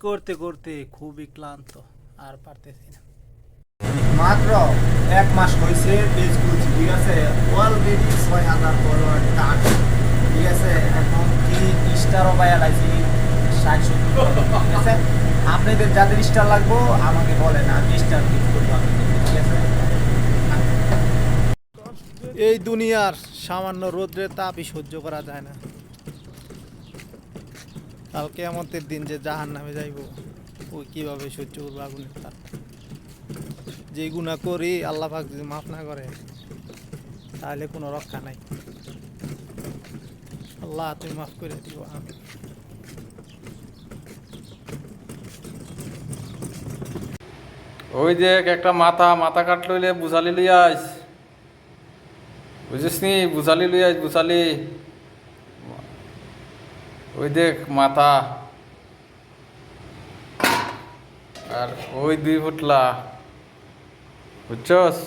করতে করতে খুবই ক্লান্ত আর পারতেছি না। মাত্র 1 মাস হয়েছে পেজ খুলছি, ঠিক আছে? অলরেডি 6000 ফলোয়ার টান, ঠিক আছে? এখন কি স্টারও পাইয়া লাইছি 60-70, ঠিক আছে? আপনাদের যাদের স্টার লাগবো আমাকে বলেন, আমি স্টার গিফট করবো আপনাদের, ঠিক আছে? এই দুনিয়ার সামান্য রোদ্রের তাপই সহ্য করা যায় না। কাল কিয়ামতের দিন যে জাহান্নামে যাইব, ও কিভাবে সহ্য করবো আগুনের তাপ? যে গুনাহ করি আল্লাহ পাক যদি মাফ না করে তাহলে কোনো রক্ষা নাই। আল্লাহ তুমি মাফ করে দিও, আমিন। ওই দেখ একটা মাথা কাটলইলে বুঝালি লই আইস, বুঝিস নি? বুঝালি লই আইস, বুঝালি। ওই দেখ মাথা, আর ওই 2 ফুটলা, বুঝছস?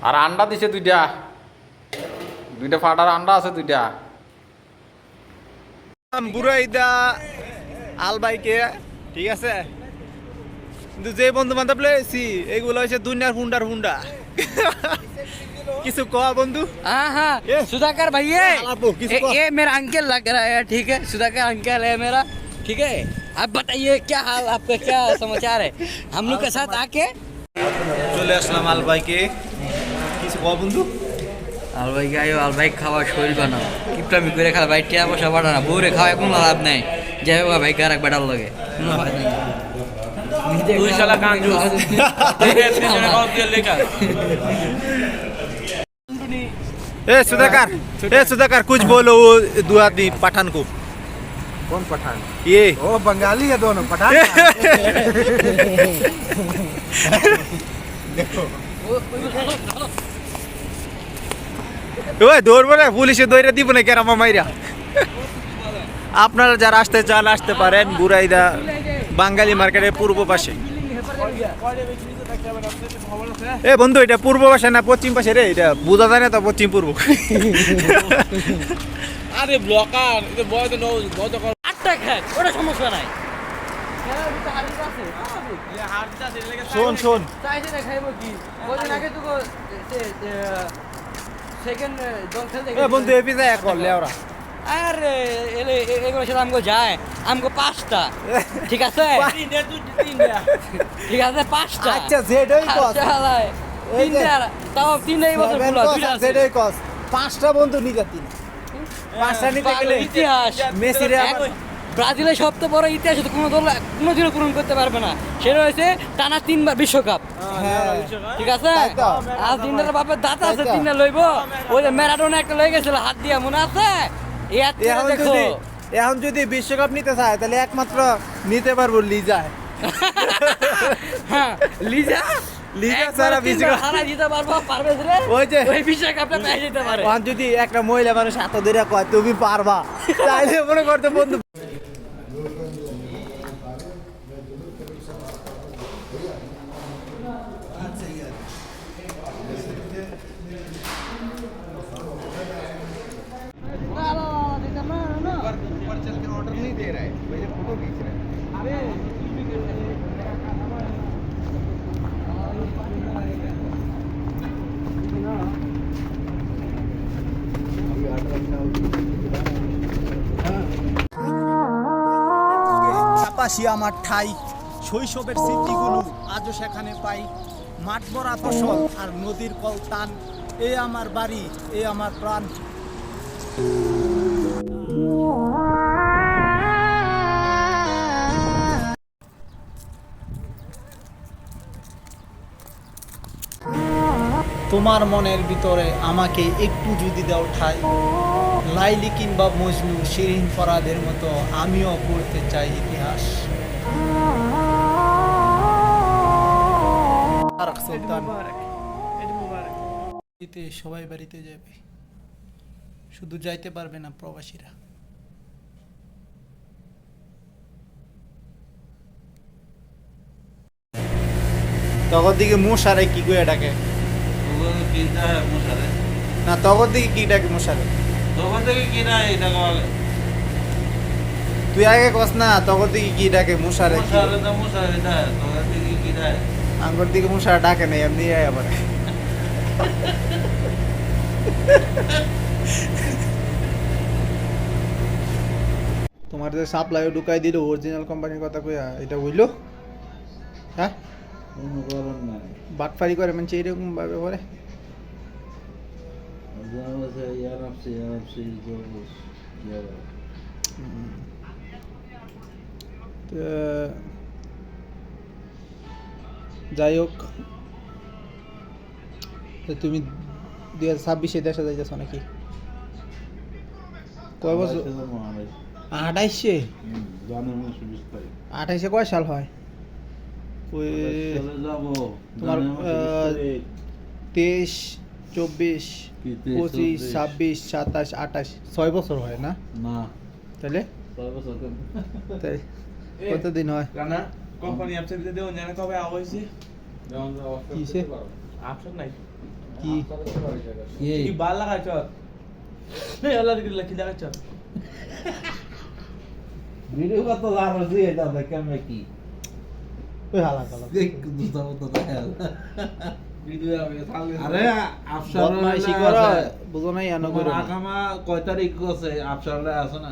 আর আন্ডা দিছে 2টা ফাটার আন্ডা আছে 2টা। বুড়াইদা আলবাইকে, ঠিক আছে? কিন্তু যে বন্ধু বান্ধব লইছি এগুলো হচ্ছে দুনিয়ার হুন্ডা কিছু কয়া বন্ধু। हाँ हाँ ये सुधाकर भैया, आपको किसको? ये मेरा अंकल लग रहा है, ठीक है? सुधाकर अंकल है मेरा, ठीक है? आप बताइए क्या हाल, आपका क्या समाचार है? हम लोग के साथ आके চলে আসলাম আলবাইকে, কিছু কয়া বন্ধু। আল ভাই গাইও, আল ভাই খাওয়া শরীর বানাও, কিপটামি করে খাওয়া ভাই, টিয়া পয়সা বাড়া না, বউরে খাওয়ায় কোনো লাভ নাই। যাই হোক ভাই, কার এক বেটার লাগে কোনো ফায়দা নেই। তুই শালা কাঞ্জুস। ए सुधाकर कुछ बोलो वो 2 आदमी पठान को। कौन पठान? ये ओ बंगाली है दोनों पठान। ওই দৌড়বো না, পুলিশে দৌড়ে দিব না কেরামা মাইরা। আপনারা যারা আসতে চান আসতে পারেন, বুড়াইদা বাঙালি মার্কেটের পূর্ব পাশে। বিল্ডিং হেপার গিয়া কয়টা বেশি নিচে থাকতে হবে না, আপনার কিছু খবর আছে? এ বন্ধু, এটা পূর্ব পাশে না পশ্চিম পাশে রে? এটা বোঝা যায় না তো, পশ্চিম পূর্ব। আরে ব্লকার, এটা বয় তো বয় কর। আটটা খাক ওটা সমস্যা নাই শোন শোন, চাইছে না খাইব কি কদিন আগে তো সেকেন্ড দল খেলতে এ বন্ধু এ পিজা এক করলে ওরা। আরে এলে এগুলো সাথে আমগো যায় আমগো 5টা ঠিক আছে ঠিক আছে 5টা আচ্ছা যেটাই কস, চালাই এই যে 3টা তাও 3টাই বছর সেভেন পুরো কস, 2টা আছে যেটাই কস, 5টা বন্ধু নিতে তিন, 5টা নিতে গেলে ইতিহাস মেসিরে আবার ব্রাজিলের সবচেয়ে বড় ইতিহাস তো কোনো দল কোনোদিনও পূরণ করতে পারবে না, সেটা হয়েছে টানা 3বার বিশ্বকাপ। হ্যাঁ ঠিক আছে তাই তো। আর তিনটার বাপের দাঁত আছে তাই তো। 3টা লইব। ওই যে ম্যারাডোনা একটা লয়ে গেছিল হাত দিয়া, মনে আছে? এই হাত দিয়ে এখন দেখো যদি এখন যদি বিশ্বকাপ নিতে চায় তাহলে একমাত্র নিতে পারবো লিজায়। হ্যাঁ লিজা লিজা ছাড়া বিশ্বকাপ হারা দিতে পারবো, পারবে রে? ওই যে ওই বিশ্বকাপটা পেয়ে যেতে পারে। ওখান যদি একটা মহিলা মানুষ হাত ধরে কয় তুমি পারবা, তাইলে মনে করতে বন্ধু। ऑर्डर नहीं दे रहा है, भैया फोटो खींच रहा है। কাপাসিয়া আমার ঠাই, শৈশবের স্মৃতিগুলো আজও সেখানে পাই। মাঠ ভরা ফসল আর নদীর কল টান, এ আমার বাড়ি, এ আমার প্রাণ। তোমার মনের ভিতরে আমাকে একটু যদি দাও ঠাই, লাইলি কিংবা মজনু, শিরিন ফরাদের মতো আমিও পড়তে চাই ইতিহাস। তারক সুলতান। সবাই বাড়িতে যাবে, শুধু যাইতে পারবে না প্রবাসীরা। তখন দিকে মশারে কি করে ডাকে না, তখন দিকে কি ডাকে মশারে? তুই আগে কস না, তখন দিকে কি ডাকে মশারে? আঙ্গুর দিকে মশারা ডাকে নাই, এমনি আবার তোমার যে সাপ্লাই ঢুকাই দিল অরিজিনাল কোম্পানির কথা কইয়া, এটা বুঝলো? হ্যাঁ বাটফারি করে মানে এরকম ভাবে করে। যাই হোক, তুমি 2026-এ দেশে যাইতেছ নাকি? কয় বছর? 28-এ? 28-এ কয় সাল হয়? তোমার 23, 24, 25, 26, 27, 28, 6 বছর হয় না? তাহলে তাই কতদিন হয়? কোম্পানি অ্যাপসে দিতে দেও জানা কবে আওয়া হইছে? কিসে? অপশন নাই কি কি বাল লাগাইছ? নেই আল্লাহ দিকে লাকি লাগাইছ। ভিডিও কত লাভ হচ্ছে এটা দেখে কি ওই হালা কালা দেখ দুটা মতো দেখাল ভিডিও আমি তাহলে আরে আফসার বদমাইশি করো, বুঝো নাই আনো করো না। আগামা কয় তারিখ আছে আফসারলে আছে না?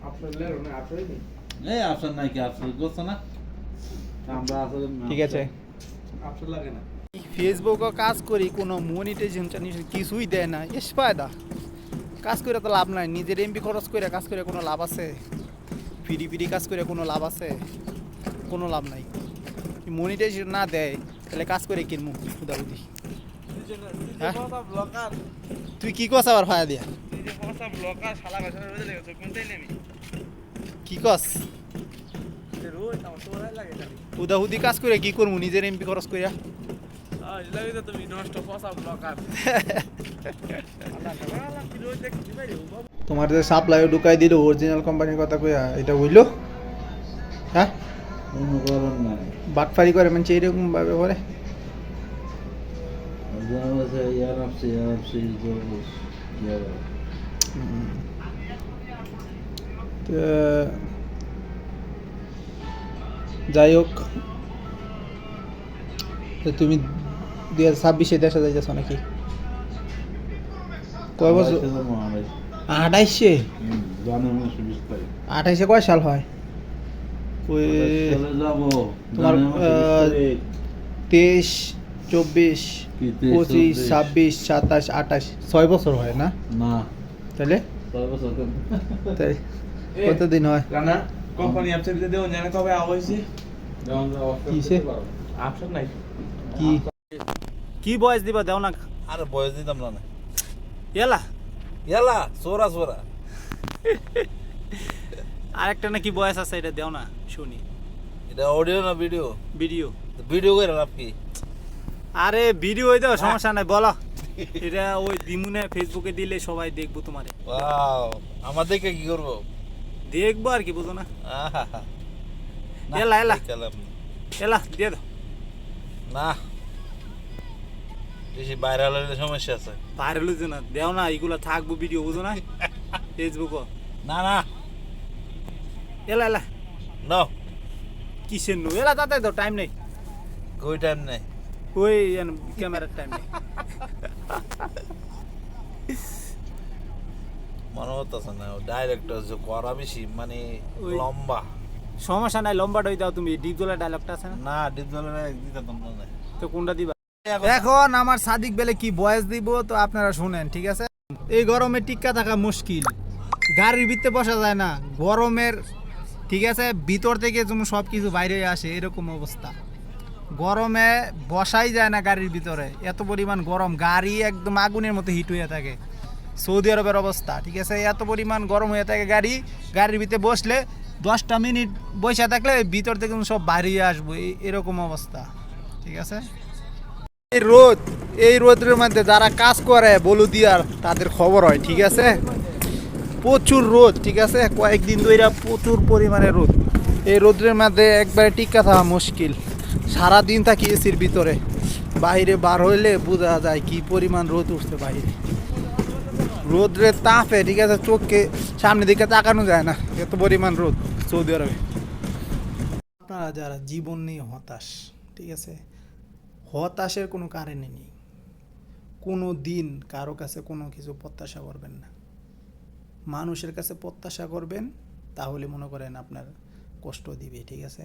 আপনার লেরো না আপনি নেই এই আফসার নাই কি আফসার করছ না? আমরা আসলে ঠিক আছে, আপশন লাগে না। ফেসবুকে কাজ করি, কোনো মনিটাইজেশন কিছুই দেয় না। এস ফায়দা, কাজ করে তো লাভ নাই। নিজের এমবি খরচ করে কাজ করে কোনো লাভ আছে? ফ্রি কাজ করে কোনো লাভ আছে? কোনো লাভ নাই। মনিটাইজেশন না দেয় তাহলে কাজ করে কিনবো খুদাবুদি। হ্যাঁ ব্লকার তুই কি কস আবার ফায়া দিয়া? ব্লকার শালা ভাষা রোজ লেগেছে কোনটাই নেমি কি কস? রোজ আমার তো ভালো লাগে খালি উদাহুদি কাজ করে কি করবো নিজের এমপি খরচ করিয়া? লাগে তো তুমি নষ্ট ফসা ব্লকার রোজ দেখি ভাই তোমার যে সাপ্লাই ঢুকাই দিল অরিজিনাল কোম্পানির কথা কইয়া, এটা বুঝলো? হ্যাঁ কোনো কারণ নাই বাটফারি করে মানে এইরকম ভাবে করে ইয়ারাপসি তো যাই হোক, তো তুমি 2026-এ দেশে যাইতেছ নাকি? কয় বছর? 28-এ? 28-এ কয় সাল হয়? ওই তোমার 23, 24, 25, 26, 27, 28, 6 বছর হয় না? না তাহলে 6 বছর কেন? তাই কতদিন হয়? কানা কোম্পানি অ্যাপসের ভিতরে দেও জানা কবে আওয়াইছে কিসে? অপশন নাই কি কি বয়স দিবা দেও না? আরে বয়স দিতাম না এলা ইয়ালা সোরা সোরা আরেকটা নাকি বয়স আছে, এটা দেও না শুনি। এটা অডিও না ভিডিও? ভিডিও। ভিডিও করে লাভ কি? আরে ভিডিও হইতো সমস্যা নাই, বলো। এটা ওই দিমুনে ফেসবুকে দিলে সবাই দেখবো তোমারে। ওয়াও, আমার দেখে কি করবো? দেখবো আর কি, বুঝো না? আহা এলা এলা খেলাম এলা দিয়ে দাও। না, বেশি ভাইরাল হলে সমস্যা আছে। ভাইরাল হইছে না, দেও না, এগুলা থাকবো ভিডিও, বুঝো না? ফেসবুকও না না এলা এলা নো, কিসের নো? এলা তাতে দাও, টাইম নেই। কই টাইম নেই? ওই ক্যামেরার টাইম নেই। মনে হতেছে না ডাইরেক্টর যে করা বেশি মানে ওই- লম্বা। সমস্যা নাই, লম্বাটা হই দাও তুমি। ডিপ জলের ডায়লগটা আছে না? না ডিপ জলে দিতে তোমরা না। তো কোনটা দিবা? এখন আমার সাদিক বেলে কি বয়স দিব তো আপনারা শুনেন, ঠিক আছে? এই গরমে টিক্কা থাকা মুশকিল, গাড়ির ভিতরে বসা যায় না গরমের, ঠিক আছে? ভিতর থেকে তুমি সব কিছু বাইরে আসে, এরকম অবস্থা। গরমে বসাই যায় না গাড়ির ভিতরে, এত পরিমাণ গরম, গাড়ি একদম আগুনের মতো হিট হয়ে থাকে। সৌদি আরবের অবস্থা, ঠিক আছে? এত পরিমাণ গরম হয়ে থাকে গাড়ির ভিতরে বসলে 10টা মিনিট বসে থাকলে ভিতর থেকে সব বাইরে আসবো, এরকম অবস্থা, ঠিক আছে? এই রোদের মধ্যে যারা কাজ করে বলুদিয়ার, তাদের খবর হয়, ঠিক আছে? প্রচুর রোদ, ঠিক আছে? কয়েকদিন ধরে প্রচুর পরিমাণে রোদ। এই রোদের মধ্যে একবারে টিকা থাকা মুশকিল। সারাদিন থাকি এসির ভিতরে, বাইরে বার হইলে বোঝা যায় কি পরিমাণ রোদ উঠছে বাইরে। রোদ্রের তাপে, ঠিক আছে, চোখকে সামনে দিকে তাকানো যায় না, এত পরিমাণ রোদ সৌদি আরবে। আপনারা যারা জীবন নিয়ে হতাশ, ঠিক আছে, হতাশের কোনো কারণ নেই। কোনো দিন কারো কাছে কোনো কিছু প্রত্যাশা করবেন না। মানুষের কাছে প্রত্যাশা করবেন, তাহলে মনে করেন আপনার কষ্ট দিবে, ঠিক আছে?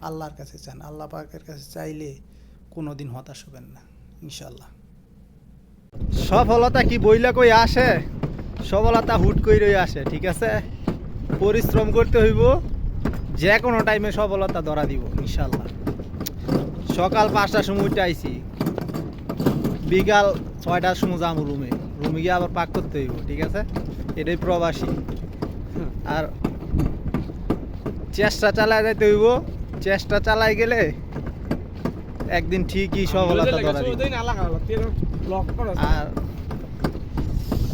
আল্লাহর কাছে চান, আল্লাহ পাকের কাছে চাইলে কোনো দিন হতাশ হবেন না, ইনশাল্লাহ। সফলতা কি বইলা কই আসে? সফলতা হুট কইরই আসে, ঠিক আছে? পরিশ্রম করতে হইব, যে কোনো টাইমে সফলতা ধরা দিব, ইনশাল্লাহ। সকাল 5টার সময় উঠে আইছি, বিকাল 6টার সময় যাবো রুমে গিয়ে আবার পাক করতে হইব, ঠিক আছে? এটাই প্রবাসী। আর চেষ্টা চালায় যাইতে হইব, চেষ্টা চালাই গেলে একদিন ঠিকই সফলতা ধরা দিবে। আর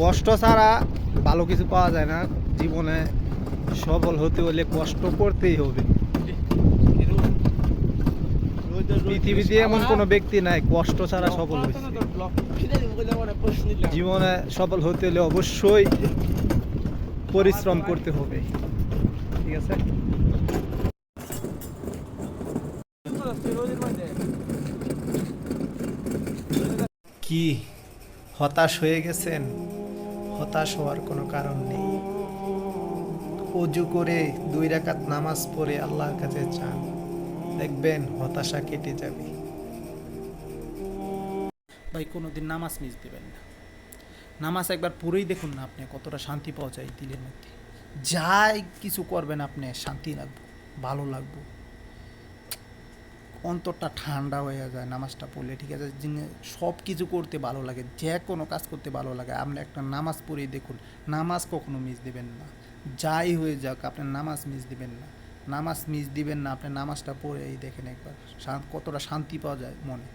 কষ্ট ছাড়া ভালো কিছু পাওয়া যায় না জীবনে। সফল হতে হলে কষ্ট করতেই হবে। পৃথিবীতে এমন কোনো ব্যক্তি নাই কষ্ট ছাড়া সফল হয়েছে। জীবনে সফল হতে হলে অবশ্যই পরিশ্রম করতে হবে, ঠিক আছে? কি হতাশ হয়ে গেছেন? হতাশ হওয়ার কোনো কারণ নেই। ওযু করে 2 রাকাত নামাজ পড়ে আল্লাহর কাছে চান, দেখবেন হতাশা কেটে যাবে। ভাই কোনোদিন নামাজ মিস দিবেন না। নামাজ একবার পড়েই দেখুন না আপনি কতটা শান্তি পাওয়া যায় দিলের মধ্যে। যাই কিছু করবেন আপনি শান্তি লাগবে, ভালো লাগবে, অন্তরটা ঠান্ডা হয়ে যায় নামাজটা পড়লে, ঠিক আছে? সব কিছু করতে ভালো লাগে, যে কোনো কাজ করতে ভালো লাগে। আপনি একটা নামাজ পড়েই দেখুন, নামাজ কখনো মিস দিবেন না। যাই হয়ে যাক আপনি নামাজ মিস দিবেন না, নামাজ মিস দিবেন না। আপনি নামাজটা পড়েই দেখেন একবার কতটা শান্তি পাওয়া যায় মনে।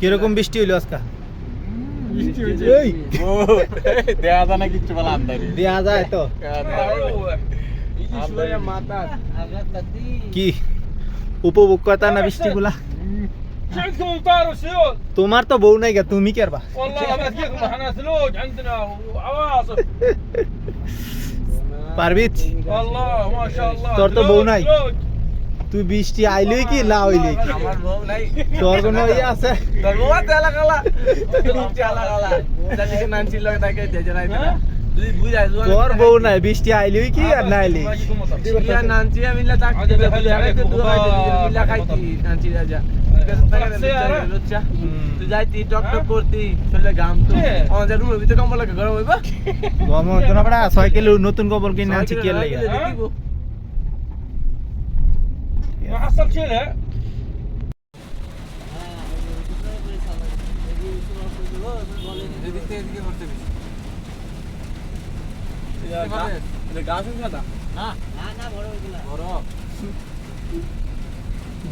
কিরকম বৃষ্টি হইলো আজকে এই দেয়া যায় না কিচ্ছু বলা আন্দারি দেয়া যায় তো মাথা কি উপভোগ করতা না বৃষ্টিগুলা তোমার তো বউ নাই গা তুমি কি করবা পারবিত তোর তো বউ নাই তুই বৃষ্টি আইলই কি না হইলি কি আমার বউ নাই তোর কোনো ইয়ে আছে তোর বউ তেলা কালা তেলা কালা জানি নাম ছিল তাকে দেজরাই না তুই বুঝাই তোর বউ নাই বৃষ্টি আইলই কি আর না আইলি চিয়া নানচিয়া মিলা তাক দেখাই তো দুবাই মিলা খাইতি নানচি রাজা তুই যাইতি টক টক করতি চলে গাম তো আমাদের রুমের ভিতরে কম্বল লাগে গরম হইবা গম তো না বড়া 6 কিলো নতুন কবল কিনে আনছি কি লাগে হাসল ছিল এদিকে এদিকে করতে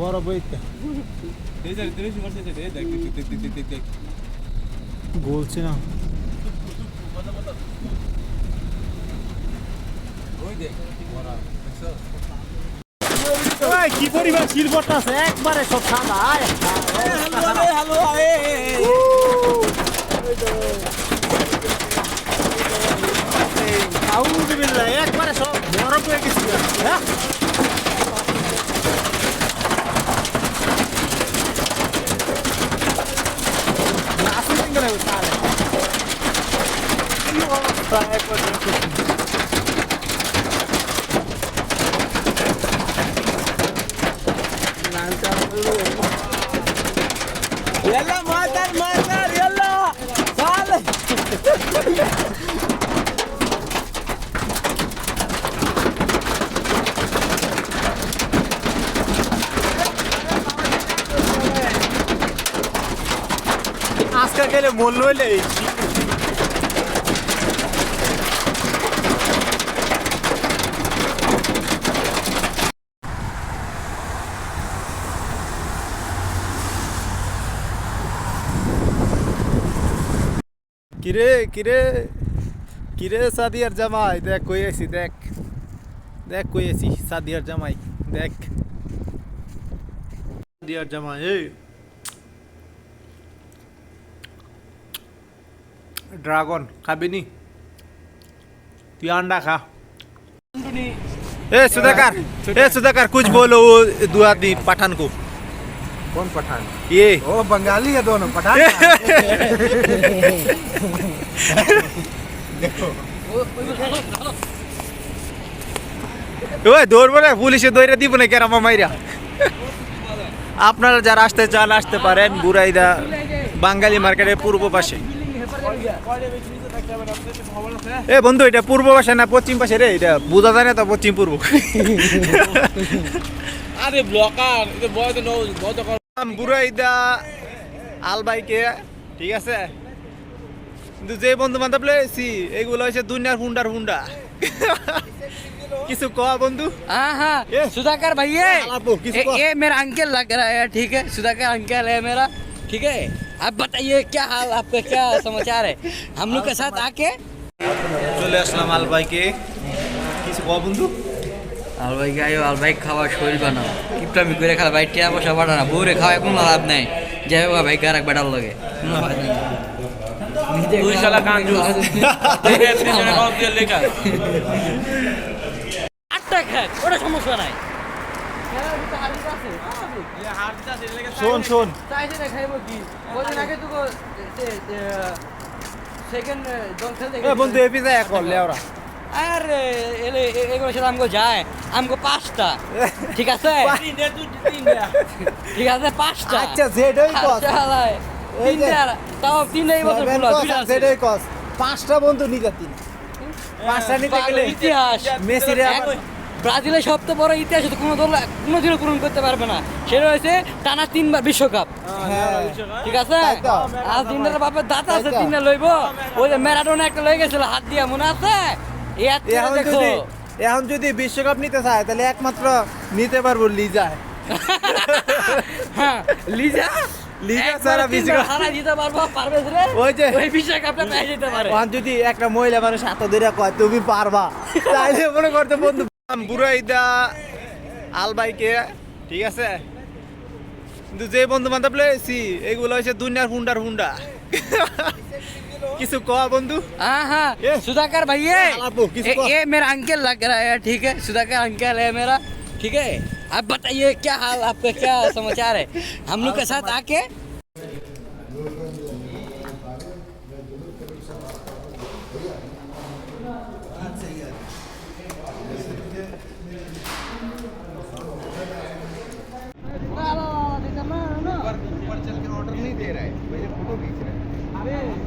বড় বইতে বলছি না কি পরিমাণ শিলবটা আছে একবারে সব সাদা আউযুবিল্লাহ একবারে সব বরফ হয়ে গেছে হ্যাঁ আসলে করে উঠালে কি অবস্থা একবারে يلا ماتر ماتر يلا صالح আজকে গেলে মন লইলে কিরে কিরে কিরে সাদিয়ার জামাই দেখ কই আছি দেখ দেখ কই আছি সাদিয়ার জামাই দেখ সাদিয়ার জামাই এই ड्रैगन खाबी नहीं तू अंडा खा ए सुधाकर कुछ बोलो वो दो आदमी पठान को कौन पठान ये ओ बंगाली है दोनों पठान ওই দৌড়বো না পুলিশে দৌড়ে দিব না কেরামা মাইরা আপনারা যারা আসতে চান আসতে পারেন বুরাইদা বাঙালি মার্কেটের পূর্ব পাশে এ বন্ধু এটা পূর্ব পাশে না পশ্চিম পাশে রে এটা বোঝা যায় না তো পশ্চিম পূর্ব আরে ব্লকার এটা বয়তে নো বয়তে বুরাইদা আলবাইকে ঠিক আছে কিন্তু যে বন্ধু বান্ধব লইছি এগুলো হচ্ছে দুনিয়ার হুন্ডার হুন্ডা কিছু কহ বন্ধু हाँ हाँ ये? सुधाकर भैया आपको किसको? ये मेरा अंकल लग रहा है ठीक है सुधाकर अंकल है मेरा ठीक है आप बताइए क्या हाल आपका क्या समाचार है हम लोग के साथ आके চলে আসলাম আলবাইকে কিছু কহ বন্ধু আল ভাই গাইও আল ভাই খাওয়া শরীর বানাও কিপটামি করে খাওয়া ভাই টিয়া পয়সা বাড়া না বউরে খাওয়ায় কোনো লাভ নাই যাই হোক ভাই কারাক বেটার লাগে কোনো ফায়দা নেই তুই শালা কাঞ্জুস দেখে তিনজনে কল দিয়ে লেখা আটটা খাক ওটা সমস্যা নাই শোন শোন চাইছে না খাইব কি ওদিন আগে তো সেকেন্ড জন খেলতে এ বন্ধু এ পিজা এক করলে ওরা আরে এলে এগুলো সাথে আমগো যায় আমগো পাঁচটা ঠিক আছে ঠিক আছে পাঁচটা আচ্ছা যেটাই কস চালাই তিনটা তাও তিনটাই বছর পুরো দুইটা আছে যেটাই কস পাঁচটা বন্ধু নিতে তিন পাঁচটা নিতে গেলে ইতিহাস মেসিরে ব্রাজিলের সবচেয়ে বড় ইতিহাস তো কোনোদিনও পূরণ করতে পারবে না সেটা হয়েছে টানা 3 বার বিশ্বকাপ ঠিক আছে তাই তো। আর তিনটার বাপের দাঁত আছে তিনটা লইব ওই যে ম্যারাডোনা একটা লই গেছিল হাত দিয়া মনে আছে এখন যদি বিশ্বকাপ নিতে চায় তাহলে একমাত্র নিতে পারবো লিজায় হ্যাঁ লিজা লিজা সারা বিশ্বকাপ হারা দিতে পারবো পারবে রে ওই যে ওই বিশ্বকাপটা পেয়ে যেতে পারে ওখান যদি একটা মহিলা মানুষ হাত ধরে কয় তুমি পারবা তাইলে মনে করতে বন্ধু বুড়াইদা আলবাইকে ঠিক আছে কিন্তু যে বন্ধু বান্ধব লয়েছি এগুলো হচ্ছে দুনিয়ার হুন্ডার হুন্ডা কিছু কয়া বন্ধু हाँ हाँ ये? सुधाकर भैया आपको किसको? ये मेरा अंकल लग रहा है ठीक है सुधाकर अंकल है मेरा ठीक है आप बताइए क्या हाल आपका क्या समाचार है हम लोग के साथ आके ऊपर चल के ऑर्डर नहीं दे रहा है भैया फोटो खींच रहा है अरे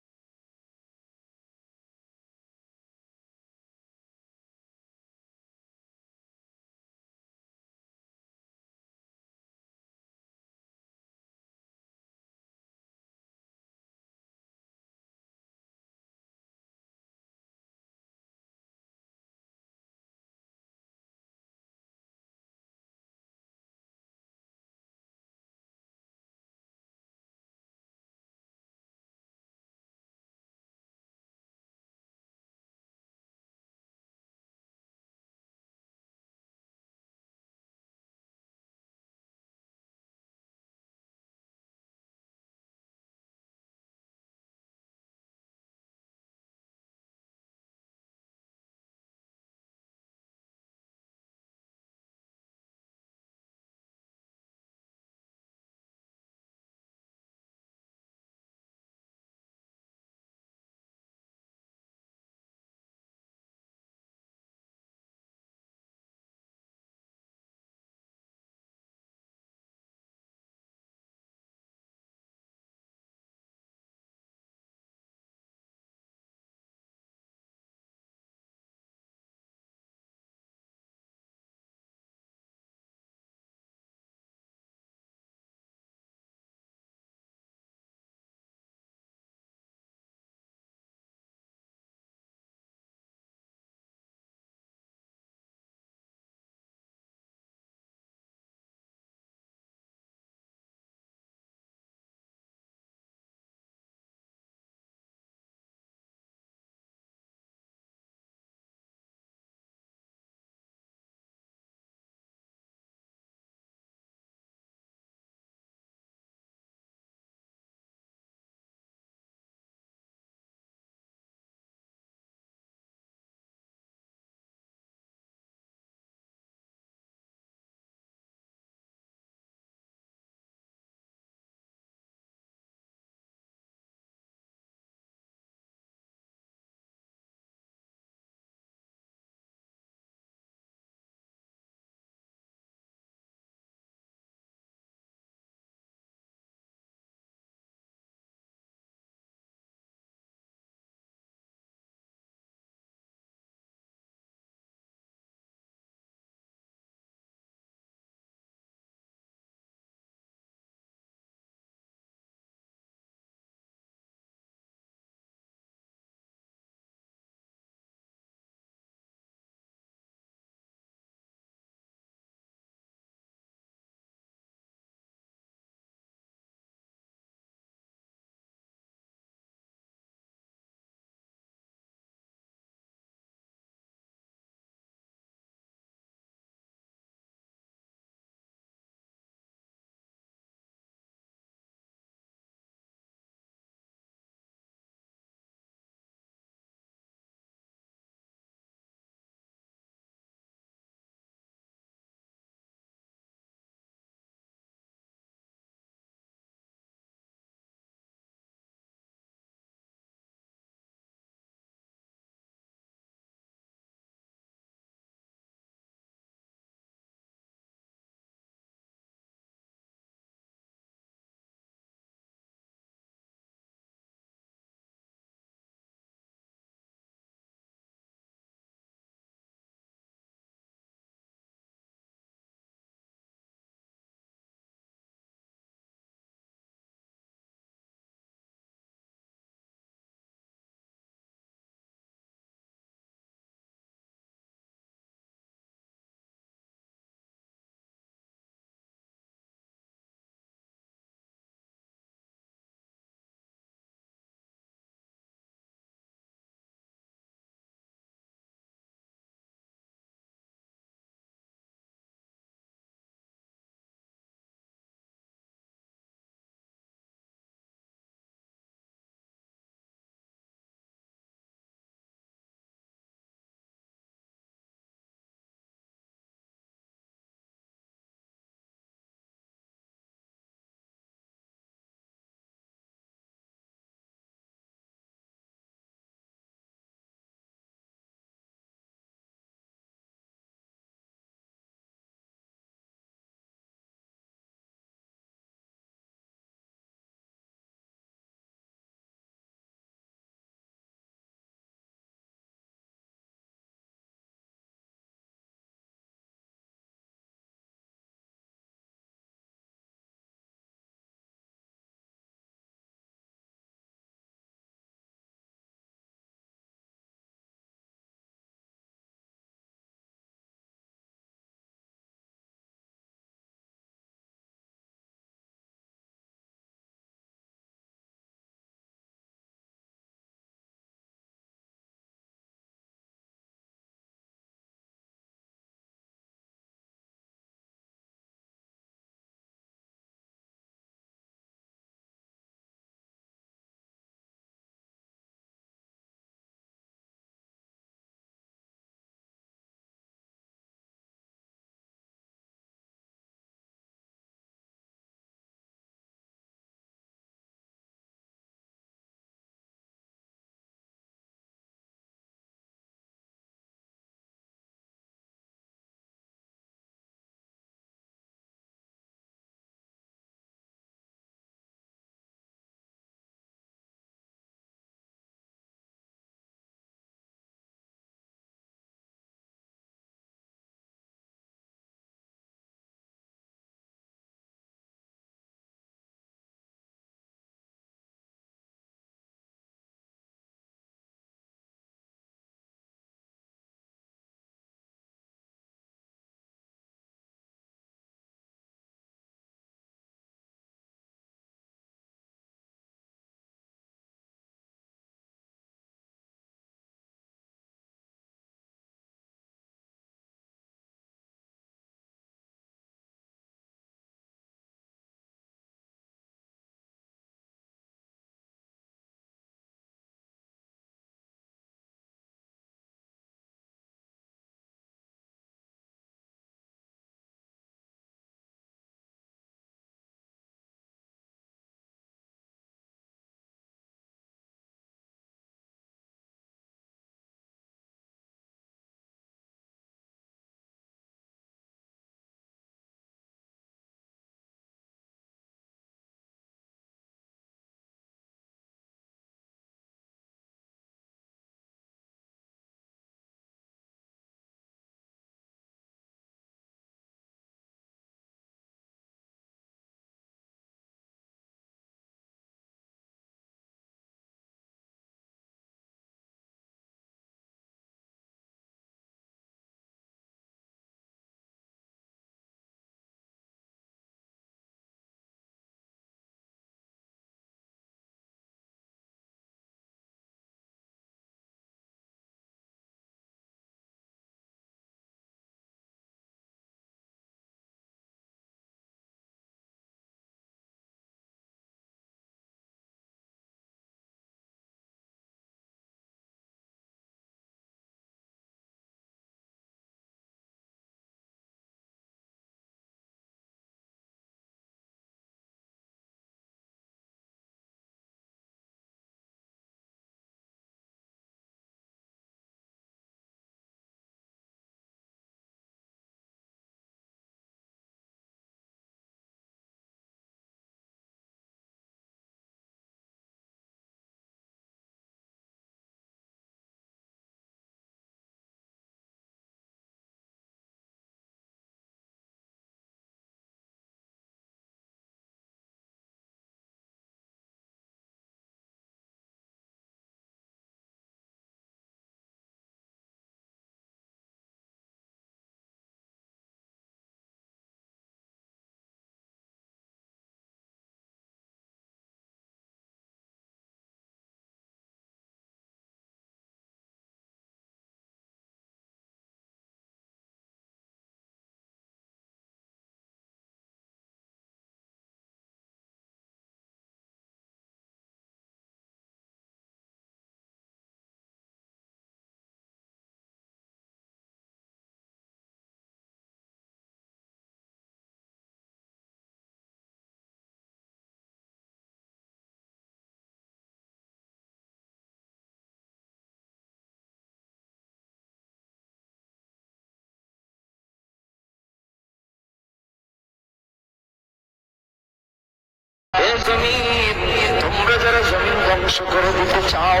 জমিন, তোমরা যারা জমিন ধ্বংস করে দিতে চাও,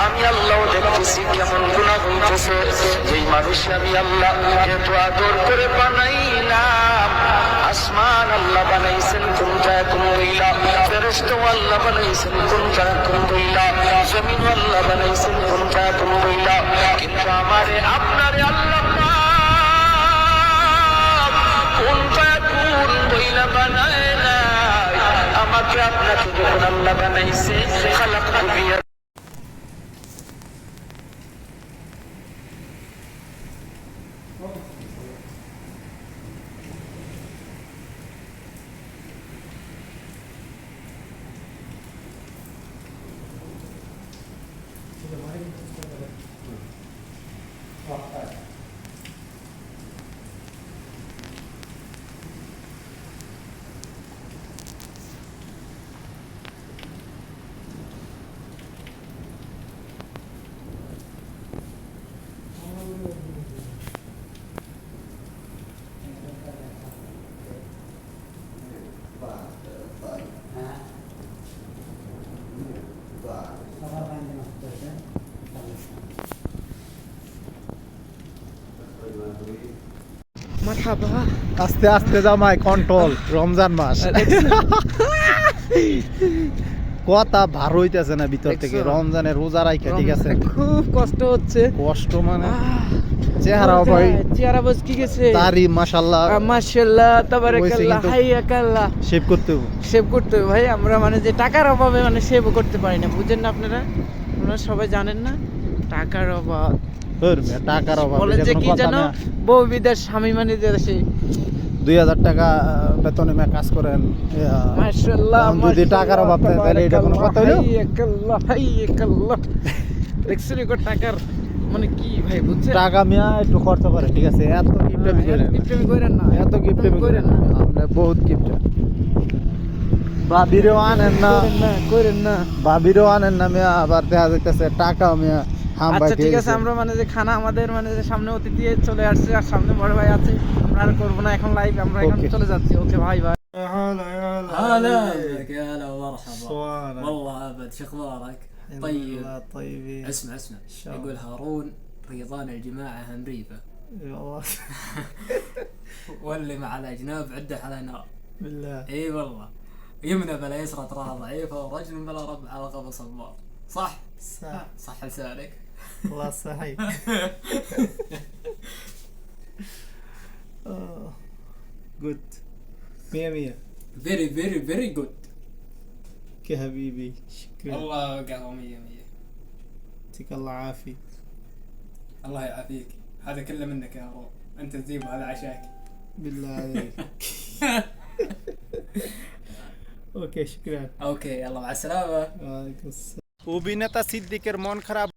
আমি আল্লাহ দেখতেছি কেমন গুনাহ হইতেছে। যেই মানুষ আমি আল্লাহ এত আদর করে বানাইলাম, আসমান আল্লাহ বানাইছেন কোন ফায়াকুন বইলা, ফেরেশতা আল্লাহ বানাইছেন কোন ফায়াকুন বইলা, জমিন আল্লাহ বানাইছেন কোন ফায়াকুন বইলা, কিন্তু আমারে আপনারে আল্লাহ কোন ফায়াকুন বইলা বানায় না। আমাকে আপনাকে যখন আল্লাহ বানাইছে, খালাকতু বিয়া আস্তে আস্তে জামাই কন্ট্রোল, রমজান মাস কথা ভার হইতেছে না ভিতর থেকে, রমজানের রোজা রাখা, ঠিক আছে, খুব কষ্ট হচ্ছে। কষ্ট মানে চেহারা ভাই, চেহারা বস কি গেছে, দাড়ি মাশাআল্লাহ মাশাআল্লাহ তাবারাকাল্লাহ হাইয়াকাল্লাহ, শেভ করতে হবে। সেভ করতে হবে ভাই। আমরা মানে যে টাকার অভাবে মানে সেভ করতে পারি না, বুঝেন না আপনারা, আপনারা সবাই জানেন না, টাকার অভাব। টাকার অভাব বলে যে কি জানো, বউ বিদেশ স্বামী মানে দেশে। 2000 টাকা বেতনে মে কাজ করেন, মাশাআল্লাহ, যদি টাকার অভাব থাকে তাহলে এটা কোনো কথা হলো? হাইয়াকাল্লাহ হাইয়াকাল্লাহ, দেখছেন কো টাকার মানে কি ভাই, বুঝছেন? টাকা মিয়া একটু খরচ করে, ঠিক আছে, এত গিফট করেন, কিপটেমি করেন না, এত গিফট করেন না, আমরা বহুত গিফট। ভাবিরও আনেন না, করেন না। ভাবিরও আনেন না মিয়া, আবার দেখা যাইতেছে টাকা মিয়া আচ্ছা ঠিক আছে, আমরা মানে যে খানা আমাদের মানে যে সামনে অতিথি চলে আসছে, আর সামনে বড় ভাই আছে, আমরা আর করবো না এখন লাইভ, আমরা এখন Okay. চলে যাচ্ছি। ওকে ভাই ভাই هلا بك يا هلا ومرحبا. والله ابد شو اخبارك؟ طيب طيبين اسمع يقول هارون ريضان الجماعه همريبه واللي مع الاجناب عده على نار. بالله اي والله، يمنى بلا يسرى تراها ضعيفه، ورجل بلا رب على قبل صبار. صح صح لسانك. الله صحيح. جود مية مية فيري فيري فيري جود. كحبيبي، شكرا، والله قهوه 100 100. يعطيك الله عافية. الله يعافيك، هذا كله منك يا هارون، انت الزيب وهذا عشاك. بالله عليك. اوكي شكرا. اوكي يلا مع السلامه. ওয়ালাইকুম আসসালাম। অভিনেতা সিদ্দিকের মন খারাপ